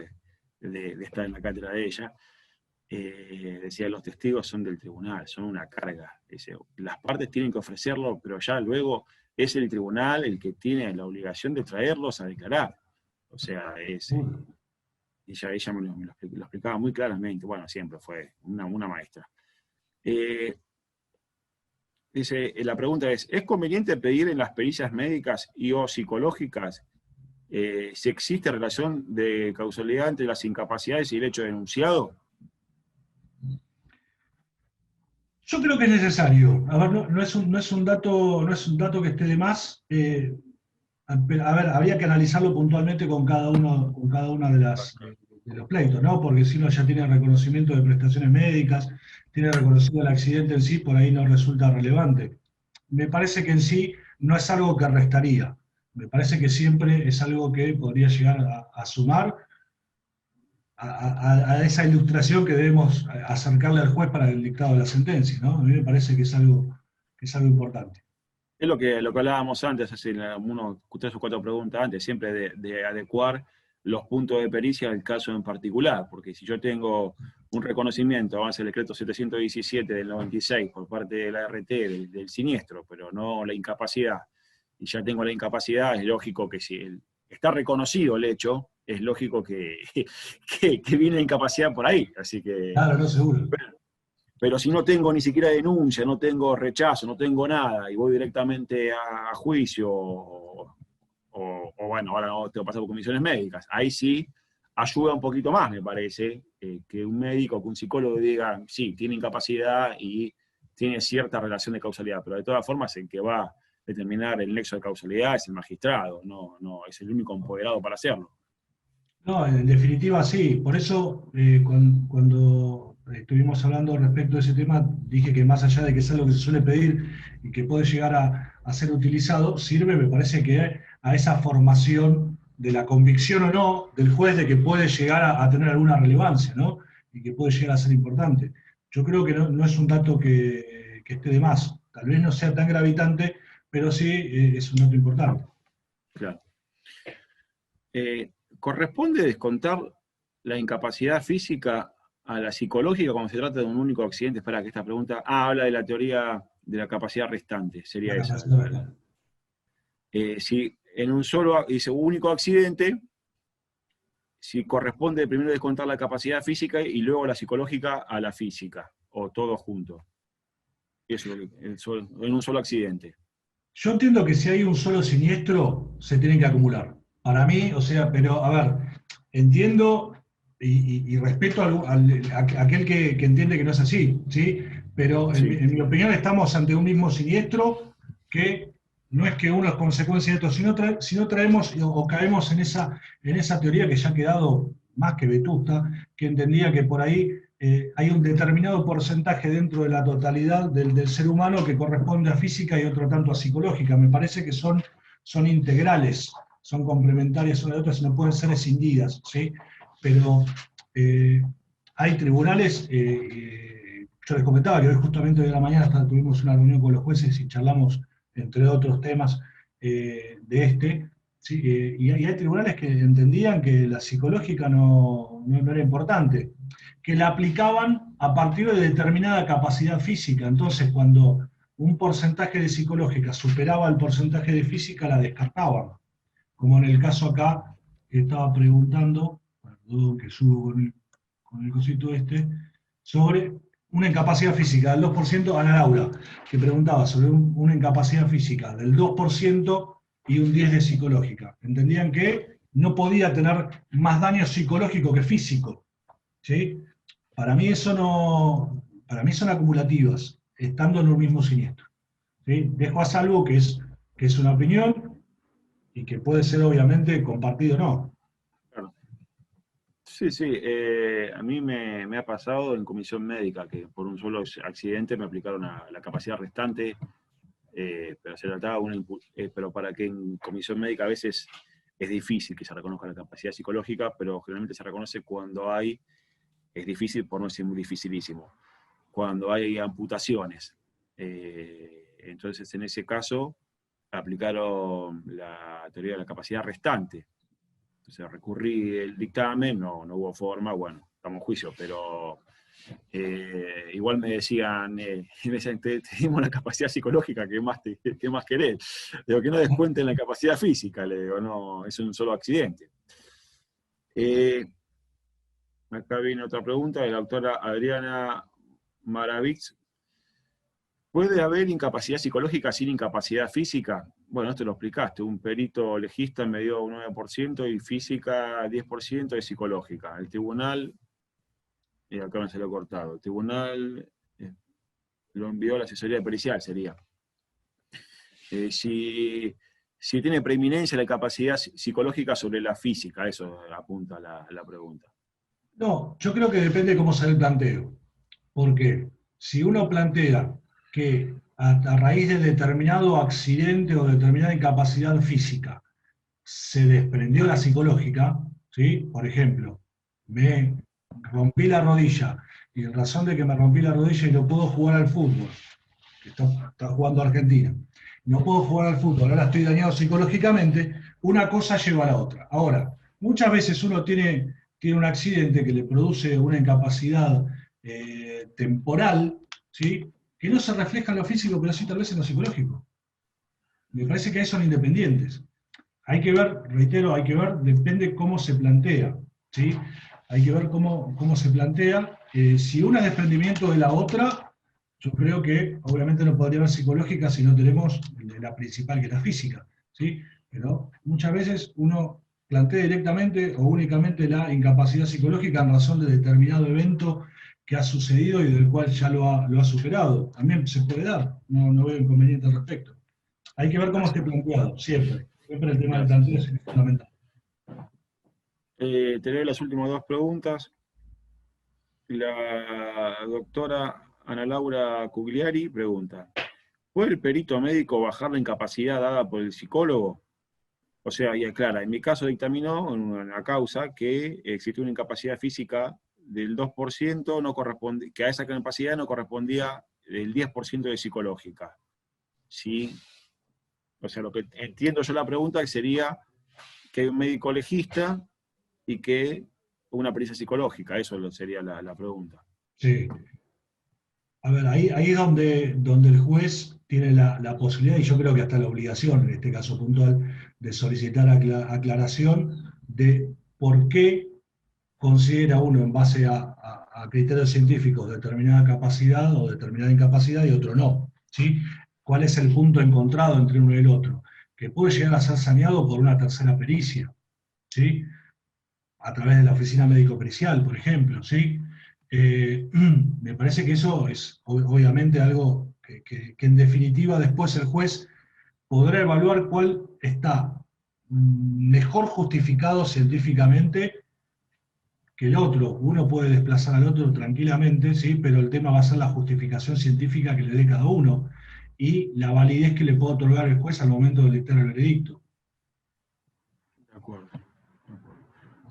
de estar en la cátedra de ella. decía, los testigos son del tribunal, son una carga. Dice, las partes tienen que ofrecerlo, pero ya luego es el tribunal el que tiene la obligación de traerlos a declarar. O sea, y ya ella lo explicaba muy claramente. Bueno, siempre fue una maestra. Dice, la pregunta ¿es conveniente pedir en las pericias médicas y o psicológicas si existe relación de causalidad entre las incapacidades y el hecho denunciado? Yo creo que es necesario. A ver, no es un dato que esté de más. A ver, habría que analizarlo puntualmente con cada una de los pleitos, ¿no? Porque si uno ya tiene reconocimiento de prestaciones médicas, tiene reconocido el accidente en sí, por ahí no resulta relevante. Me parece que en sí no es algo que restaría. Me parece que siempre es algo que podría llegar a sumar a esa ilustración que debemos acercarle al juez para el dictado de la sentencia, ¿no? A mí me parece que es algo importante. Es lo que hablábamos antes, hace unos 3 o 4 preguntas antes, siempre de adecuar los puntos de pericia al caso en particular, porque si yo tengo un reconocimiento, avance el decreto 717 del 96 por parte de la RT del siniestro, pero no la incapacidad, y ya tengo la incapacidad, es lógico que si está reconocido el hecho, es lógico que viene la incapacidad por ahí, así que... Claro, no, seguro. Pero si no tengo ni siquiera denuncia, no tengo rechazo, no tengo nada, y voy directamente a juicio, o bueno, ahora no tengo que pasar por comisiones médicas, ahí sí ayuda un poquito más, me parece, que un médico, que un psicólogo diga, sí, tiene incapacidad y tiene cierta relación de causalidad, pero de todas formas el que va a determinar el nexo de causalidad es el magistrado, no es el único empoderado para hacerlo. No, en definitiva sí. Por eso, cuando estuvimos hablando respecto a ese tema, dije que más allá de que es algo que se suele pedir y que puede llegar a ser utilizado, sirve, me parece que a esa formación de la convicción o no del juez de que puede llegar a tener alguna relevancia, ¿no? Y que puede llegar a ser importante. Yo creo que no es un dato que esté de más. Tal vez no sea tan gravitante, pero sí es un dato importante. Claro. ¿Corresponde descontar la incapacidad física a la psicológica cuando se trata de un único accidente? Espera, que esta pregunta habla de la teoría de la capacidad restante, sería La esa. capacidad. Si en un solo único accidente, si corresponde primero descontar la capacidad física y luego la psicológica a la física, o todo junto. Eso, en un solo accidente. Yo entiendo que si hay un solo siniestro, se tienen que acumular. Para mí, o sea, pero a ver, entiendo y respeto a aquel que entiende que no es así, ¿sí? Pero Sí. en mi opinión estamos ante un mismo siniestro que no es que uno es consecuencia de otro, sino traemos o caemos en esa teoría que ya ha quedado más que vetusta, que entendía que por ahí hay un determinado porcentaje dentro de la totalidad del ser humano que corresponde a física y otro tanto a psicológica. Me parece que son integrales, son complementarias una de otras y no pueden ser escindidas, ¿sí? Pero hay tribunales, yo les comentaba que hoy justamente de la mañana tuvimos una reunión con los jueces y charlamos, entre otros temas, de este, ¿sí? Y hay tribunales que entendían que la psicológica no era importante, que la aplicaban a partir de determinada capacidad física. Entonces, cuando un porcentaje de psicológica superaba el porcentaje de física, la descartaban. Como en el caso acá, que estaba preguntando, perdón que subo con el cosito este, sobre una incapacidad física del 2%, Ana Laura, que preguntaba sobre una incapacidad física del 2% y un 10% de psicológica. Entendían que no podía tener más daño psicológico que físico, ¿sí? Para mí eso no, para mí son acumulativas, estando en un mismo siniestro, ¿sí? Dejo a salvo que es una opinión y que puede ser obviamente compartido o no. Claro. Sí, sí. A mí me ha pasado en comisión médica que por un solo accidente me aplicaron la capacidad restante, pero se trataba pero para que en comisión médica a veces es difícil que se reconozca la capacidad psicológica, pero generalmente se reconoce cuando es difícil por no decir muy dificilísimo, cuando hay amputaciones. Entonces, en ese caso, aplicaron la teoría de la capacidad restante. Entonces, recurrí el dictamen, no hubo forma, bueno, estamos en juicio, pero igual me decían, te dimos la capacidad psicológica, ¿qué más querés? Digo, que no descuenten la capacidad física, le digo, no, es un solo accidente. Acá viene otra pregunta de la doctora Adriana Maravix. ¿Puede haber incapacidad psicológica sin incapacidad física? Bueno, esto lo explicaste. Un perito legista me dio un 9% y física 10% es psicológica. El tribunal, y acá me se lo he cortado, el tribunal lo envió a la asesoría pericial, sería. Si tiene preeminencia la capacidad psicológica sobre la física, eso apunta la pregunta. No, yo creo que depende de cómo sea el planteo. Porque si uno plantea que a raíz de determinado accidente o determinada incapacidad física se desprendió la psicológica, ¿sí? Por ejemplo, me rompí la rodilla y en razón de que me rompí la rodilla y no puedo jugar al fútbol, que está jugando Argentina, no puedo jugar al fútbol, ahora estoy dañado psicológicamente, una cosa lleva a la otra. Ahora, muchas veces uno tiene un accidente que le produce una incapacidad temporal, ¿sí? Que no se refleja en lo físico, pero sí tal vez en lo psicológico. Me parece que ahí son independientes. Hay que ver, reitero, hay que ver, depende cómo se plantea, ¿sí? Hay que ver cómo se plantea. Si una es desprendimiento de la otra, yo creo que obviamente no podría haber psicológica si no tenemos la principal, que es la física, ¿sí? Pero muchas veces uno plantea directamente o únicamente la incapacidad psicológica en razón de determinado evento que ha sucedido y del cual ya lo ha superado. También se puede dar, no veo inconveniente al respecto. Hay que ver cómo esté planteado, siempre. Siempre el tema del Gracias. planteo es fundamental. Te leo las últimas dos preguntas. La doctora Ana Laura Cugliari pregunta, ¿puede el perito médico bajar la incapacidad dada por el psicólogo? O sea, y aclara, en mi caso dictaminó en la causa que existía una incapacidad física del 2%, que a esa capacidad no correspondía el 10% de psicológica. ¿Sí? O sea, lo que entiendo yo la pregunta sería que hay un médico legista y que una pericia psicológica, eso sería la pregunta. Sí. A ver, ahí es donde el juez tiene la posibilidad, y yo creo que hasta la obligación, en este caso puntual, de solicitar aclaración de por qué considera uno en base a criterios científicos determinada capacidad o determinada incapacidad y otro no, ¿sí? ¿Cuál es el punto encontrado entre uno y el otro? Que puede llegar a ser saneado por una tercera pericia, ¿sí? A través de la oficina médico-pericial, por ejemplo, ¿sí? Me parece que eso es obviamente algo que en definitiva después el juez podrá evaluar cuál está mejor justificado científicamente que el otro. Uno puede desplazar al otro tranquilamente, ¿sí? Pero el tema va a ser la justificación científica que le dé cada uno y la validez que le pueda otorgar el juez al momento de dictar el veredicto. De acuerdo.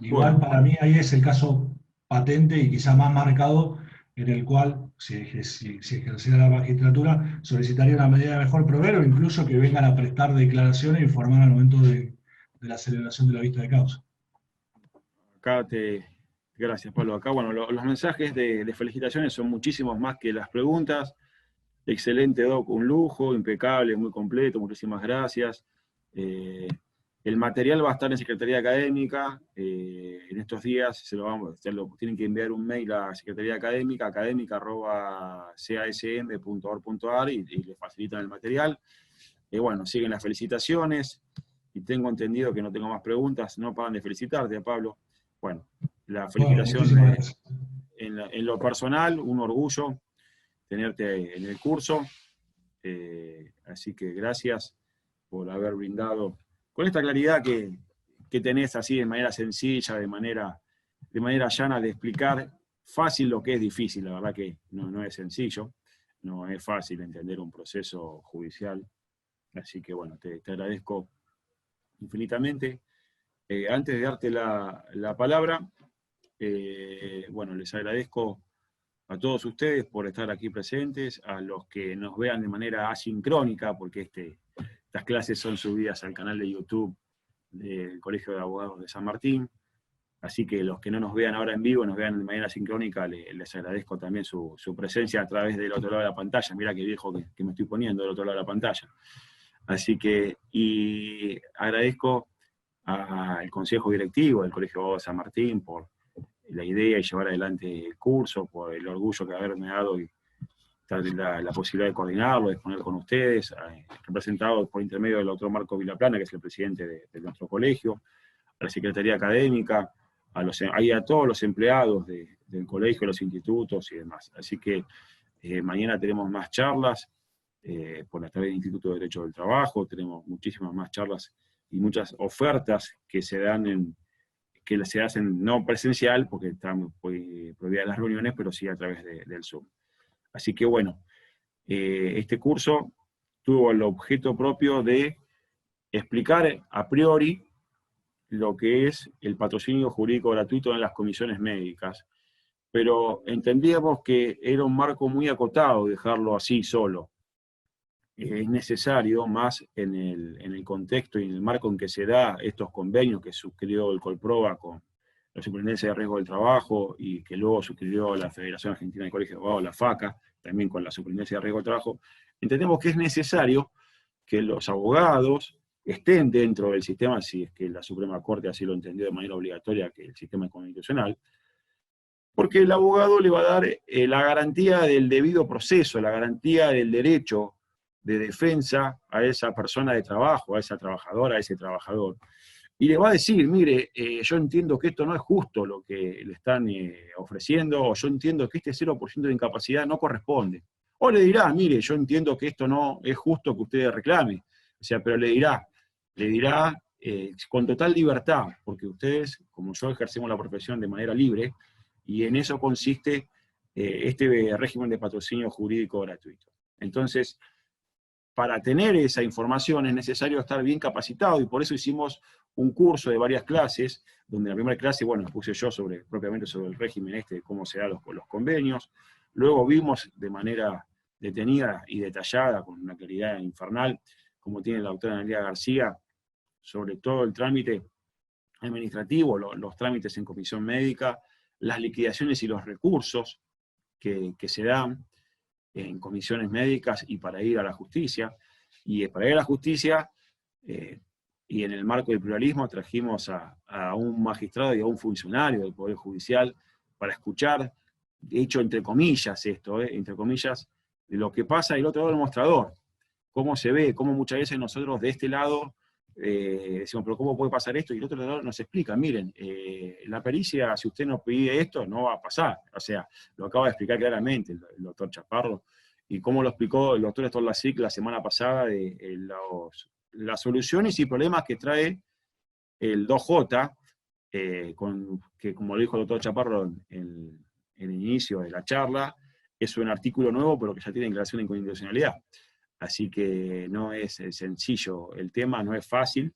Igual Bueno, para mí ahí es el caso patente y quizá más marcado en el cual, si ejerciera la magistratura, solicitaría una medida de mejor proveer o incluso que vengan a prestar declaraciones e informar al momento de la celebración de la vista de causa. acá gracias Pablo, acá bueno, los mensajes de felicitaciones son muchísimos más que las preguntas. Excelente Doc, un lujo, impecable, muy completo, muchísimas gracias. El material va a estar en Secretaría Académica, en estos días tienen que enviar un mail a Secretaría Académica, académica@casm.org.ar y les facilitan el material. Bueno, siguen las felicitaciones y tengo entendido que no tengo más preguntas, no paran de felicitarte, Pablo. Bueno, la Bueno, felicitación muchísimas gracias. en lo personal, un orgullo tenerte en el curso, así que gracias por haber brindado con esta claridad que tenés así de manera sencilla, de manera llana de explicar fácil lo que es difícil, la verdad que no es sencillo, no es fácil entender un proceso judicial, así que bueno, te agradezco infinitamente. Antes de darte la palabra, bueno, les agradezco a todos ustedes por estar aquí presentes, a los que nos vean de manera asincrónica, porque estas clases son subidas al canal de YouTube del Colegio de Abogados de San Martín. Así que los que no nos vean ahora en vivo, nos vean de manera sincrónica, les agradezco también su presencia a través del otro lado de la pantalla. Mirá qué viejo que me estoy poniendo del otro lado de la pantalla. Así que, y agradezco al Consejo Directivo del Colegio de Abogados de San Martín por la idea y llevar adelante el curso, por el orgullo que haberme dado y la posibilidad de coordinarlo, de exponer con ustedes, representado por intermedio del doctor Marco Vilaplana, que es el presidente de nuestro colegio, a la Secretaría Académica, a todos los empleados del colegio, los institutos y demás. Así que mañana tenemos más charlas, por la través del Instituto de Derecho del Trabajo, tenemos muchísimas más charlas y muchas ofertas que se dan que se hacen no presencial, porque están prohibidas las reuniones, pero sí a través del Zoom. Así que bueno, este curso tuvo el objeto propio de explicar a priori lo que es el patrocinio jurídico gratuito en las comisiones médicas, pero entendíamos que era un marco muy acotado dejarlo así solo. Es necesario, más en el contexto y en el marco en que se da estos convenios que suscribió el Colproba con la Superintendencia de Riesgo del Trabajo y que luego suscribió la Federación Argentina de Colegios de Abogados, la FACA, también con la Superintendencia de Riesgo del Trabajo, entendemos que es necesario que los abogados estén dentro del sistema, si es que la Suprema Corte así lo entendió de manera obligatoria, que el sistema constitucional, porque el abogado le va a dar la garantía del debido proceso, la garantía del derecho de defensa a esa persona de trabajo, a esa trabajadora, a ese trabajador. Y le va a decir, mire, yo entiendo que esto no es justo lo que le están ofreciendo, o yo entiendo que este 0% de incapacidad no corresponde. O le dirá, mire, yo entiendo que esto no es justo que usted reclame. O sea, pero le dirá con total libertad, porque ustedes, como yo, ejercemos la profesión de manera libre, y en eso consiste este régimen de patrocinio jurídico gratuito. Entonces, para tener esa información es necesario estar bien capacitado, y por eso hicimos un curso de varias clases, donde en la primera clase, bueno, puse yo propiamente sobre el régimen de cómo se dan los convenios. Luego vimos de manera detenida y detallada, con una claridad infernal, como tiene la doctora Analia García, sobre todo el trámite administrativo, los trámites en comisión médica, las liquidaciones y los recursos que se dan en comisiones médicas y para ir a la justicia. Y para ir a la justicia, y en el marco del pluralismo, trajimos a un magistrado y a un funcionario del Poder Judicial para escuchar, hecho entre comillas entre comillas, de lo que pasa del otro lado del mostrador, cómo se ve, cómo muchas veces nosotros de este lado decimos, pero ¿cómo puede pasar esto? Y el otro lado nos explica, miren, la pericia, si usted no pide esto, no va a pasar. O sea, lo acaba de explicar claramente el doctor Chaparro, y cómo lo explicó el doctor Estorlacic la semana pasada de las soluciones y problemas que trae el 2J, que como lo dijo el doctor Chaparro en el inicio de la charla, es un artículo nuevo, pero que ya tiene declaración de inconstitucionalidad. Así que no es sencillo el tema, no es fácil.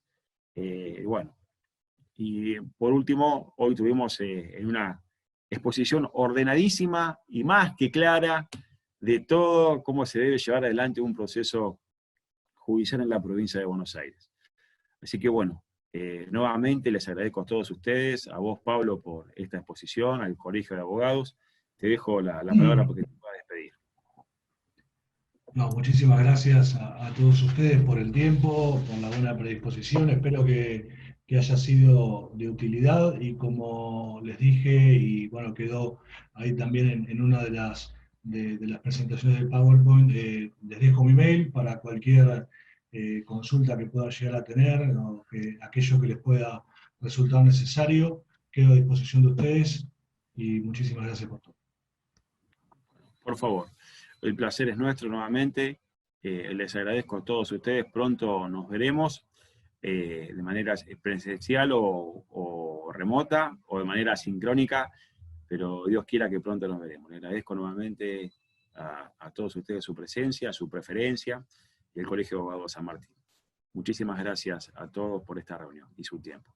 Bueno, y por último, hoy tuvimos en una exposición ordenadísima y más que clara de todo cómo se debe llevar adelante un proceso judicial en la provincia de Buenos Aires. Así que bueno, nuevamente les agradezco a todos ustedes, a vos Pablo por esta exposición, al Colegio de Abogados. Te dejo la palabra porque te pueda despedir. No, muchísimas gracias a todos ustedes por el tiempo, por la buena predisposición. Espero que haya sido de utilidad, y como les dije, y bueno, quedó ahí también en una de las presentaciones del PowerPoint, les dejo mi mail para cualquier consulta que pueda llegar a tener, o aquello que les pueda resultar necesario. Quedo a disposición de ustedes, y muchísimas gracias por todo. Por favor. El placer es nuestro nuevamente. Les agradezco a todos ustedes. Pronto nos veremos de manera presencial o remota, o de manera sincrónica, pero Dios quiera que pronto nos veremos. Les agradezco nuevamente a todos ustedes su presencia, su preferencia, y el Colegio de Abogados San Martín. Muchísimas gracias a todos por esta reunión y su tiempo.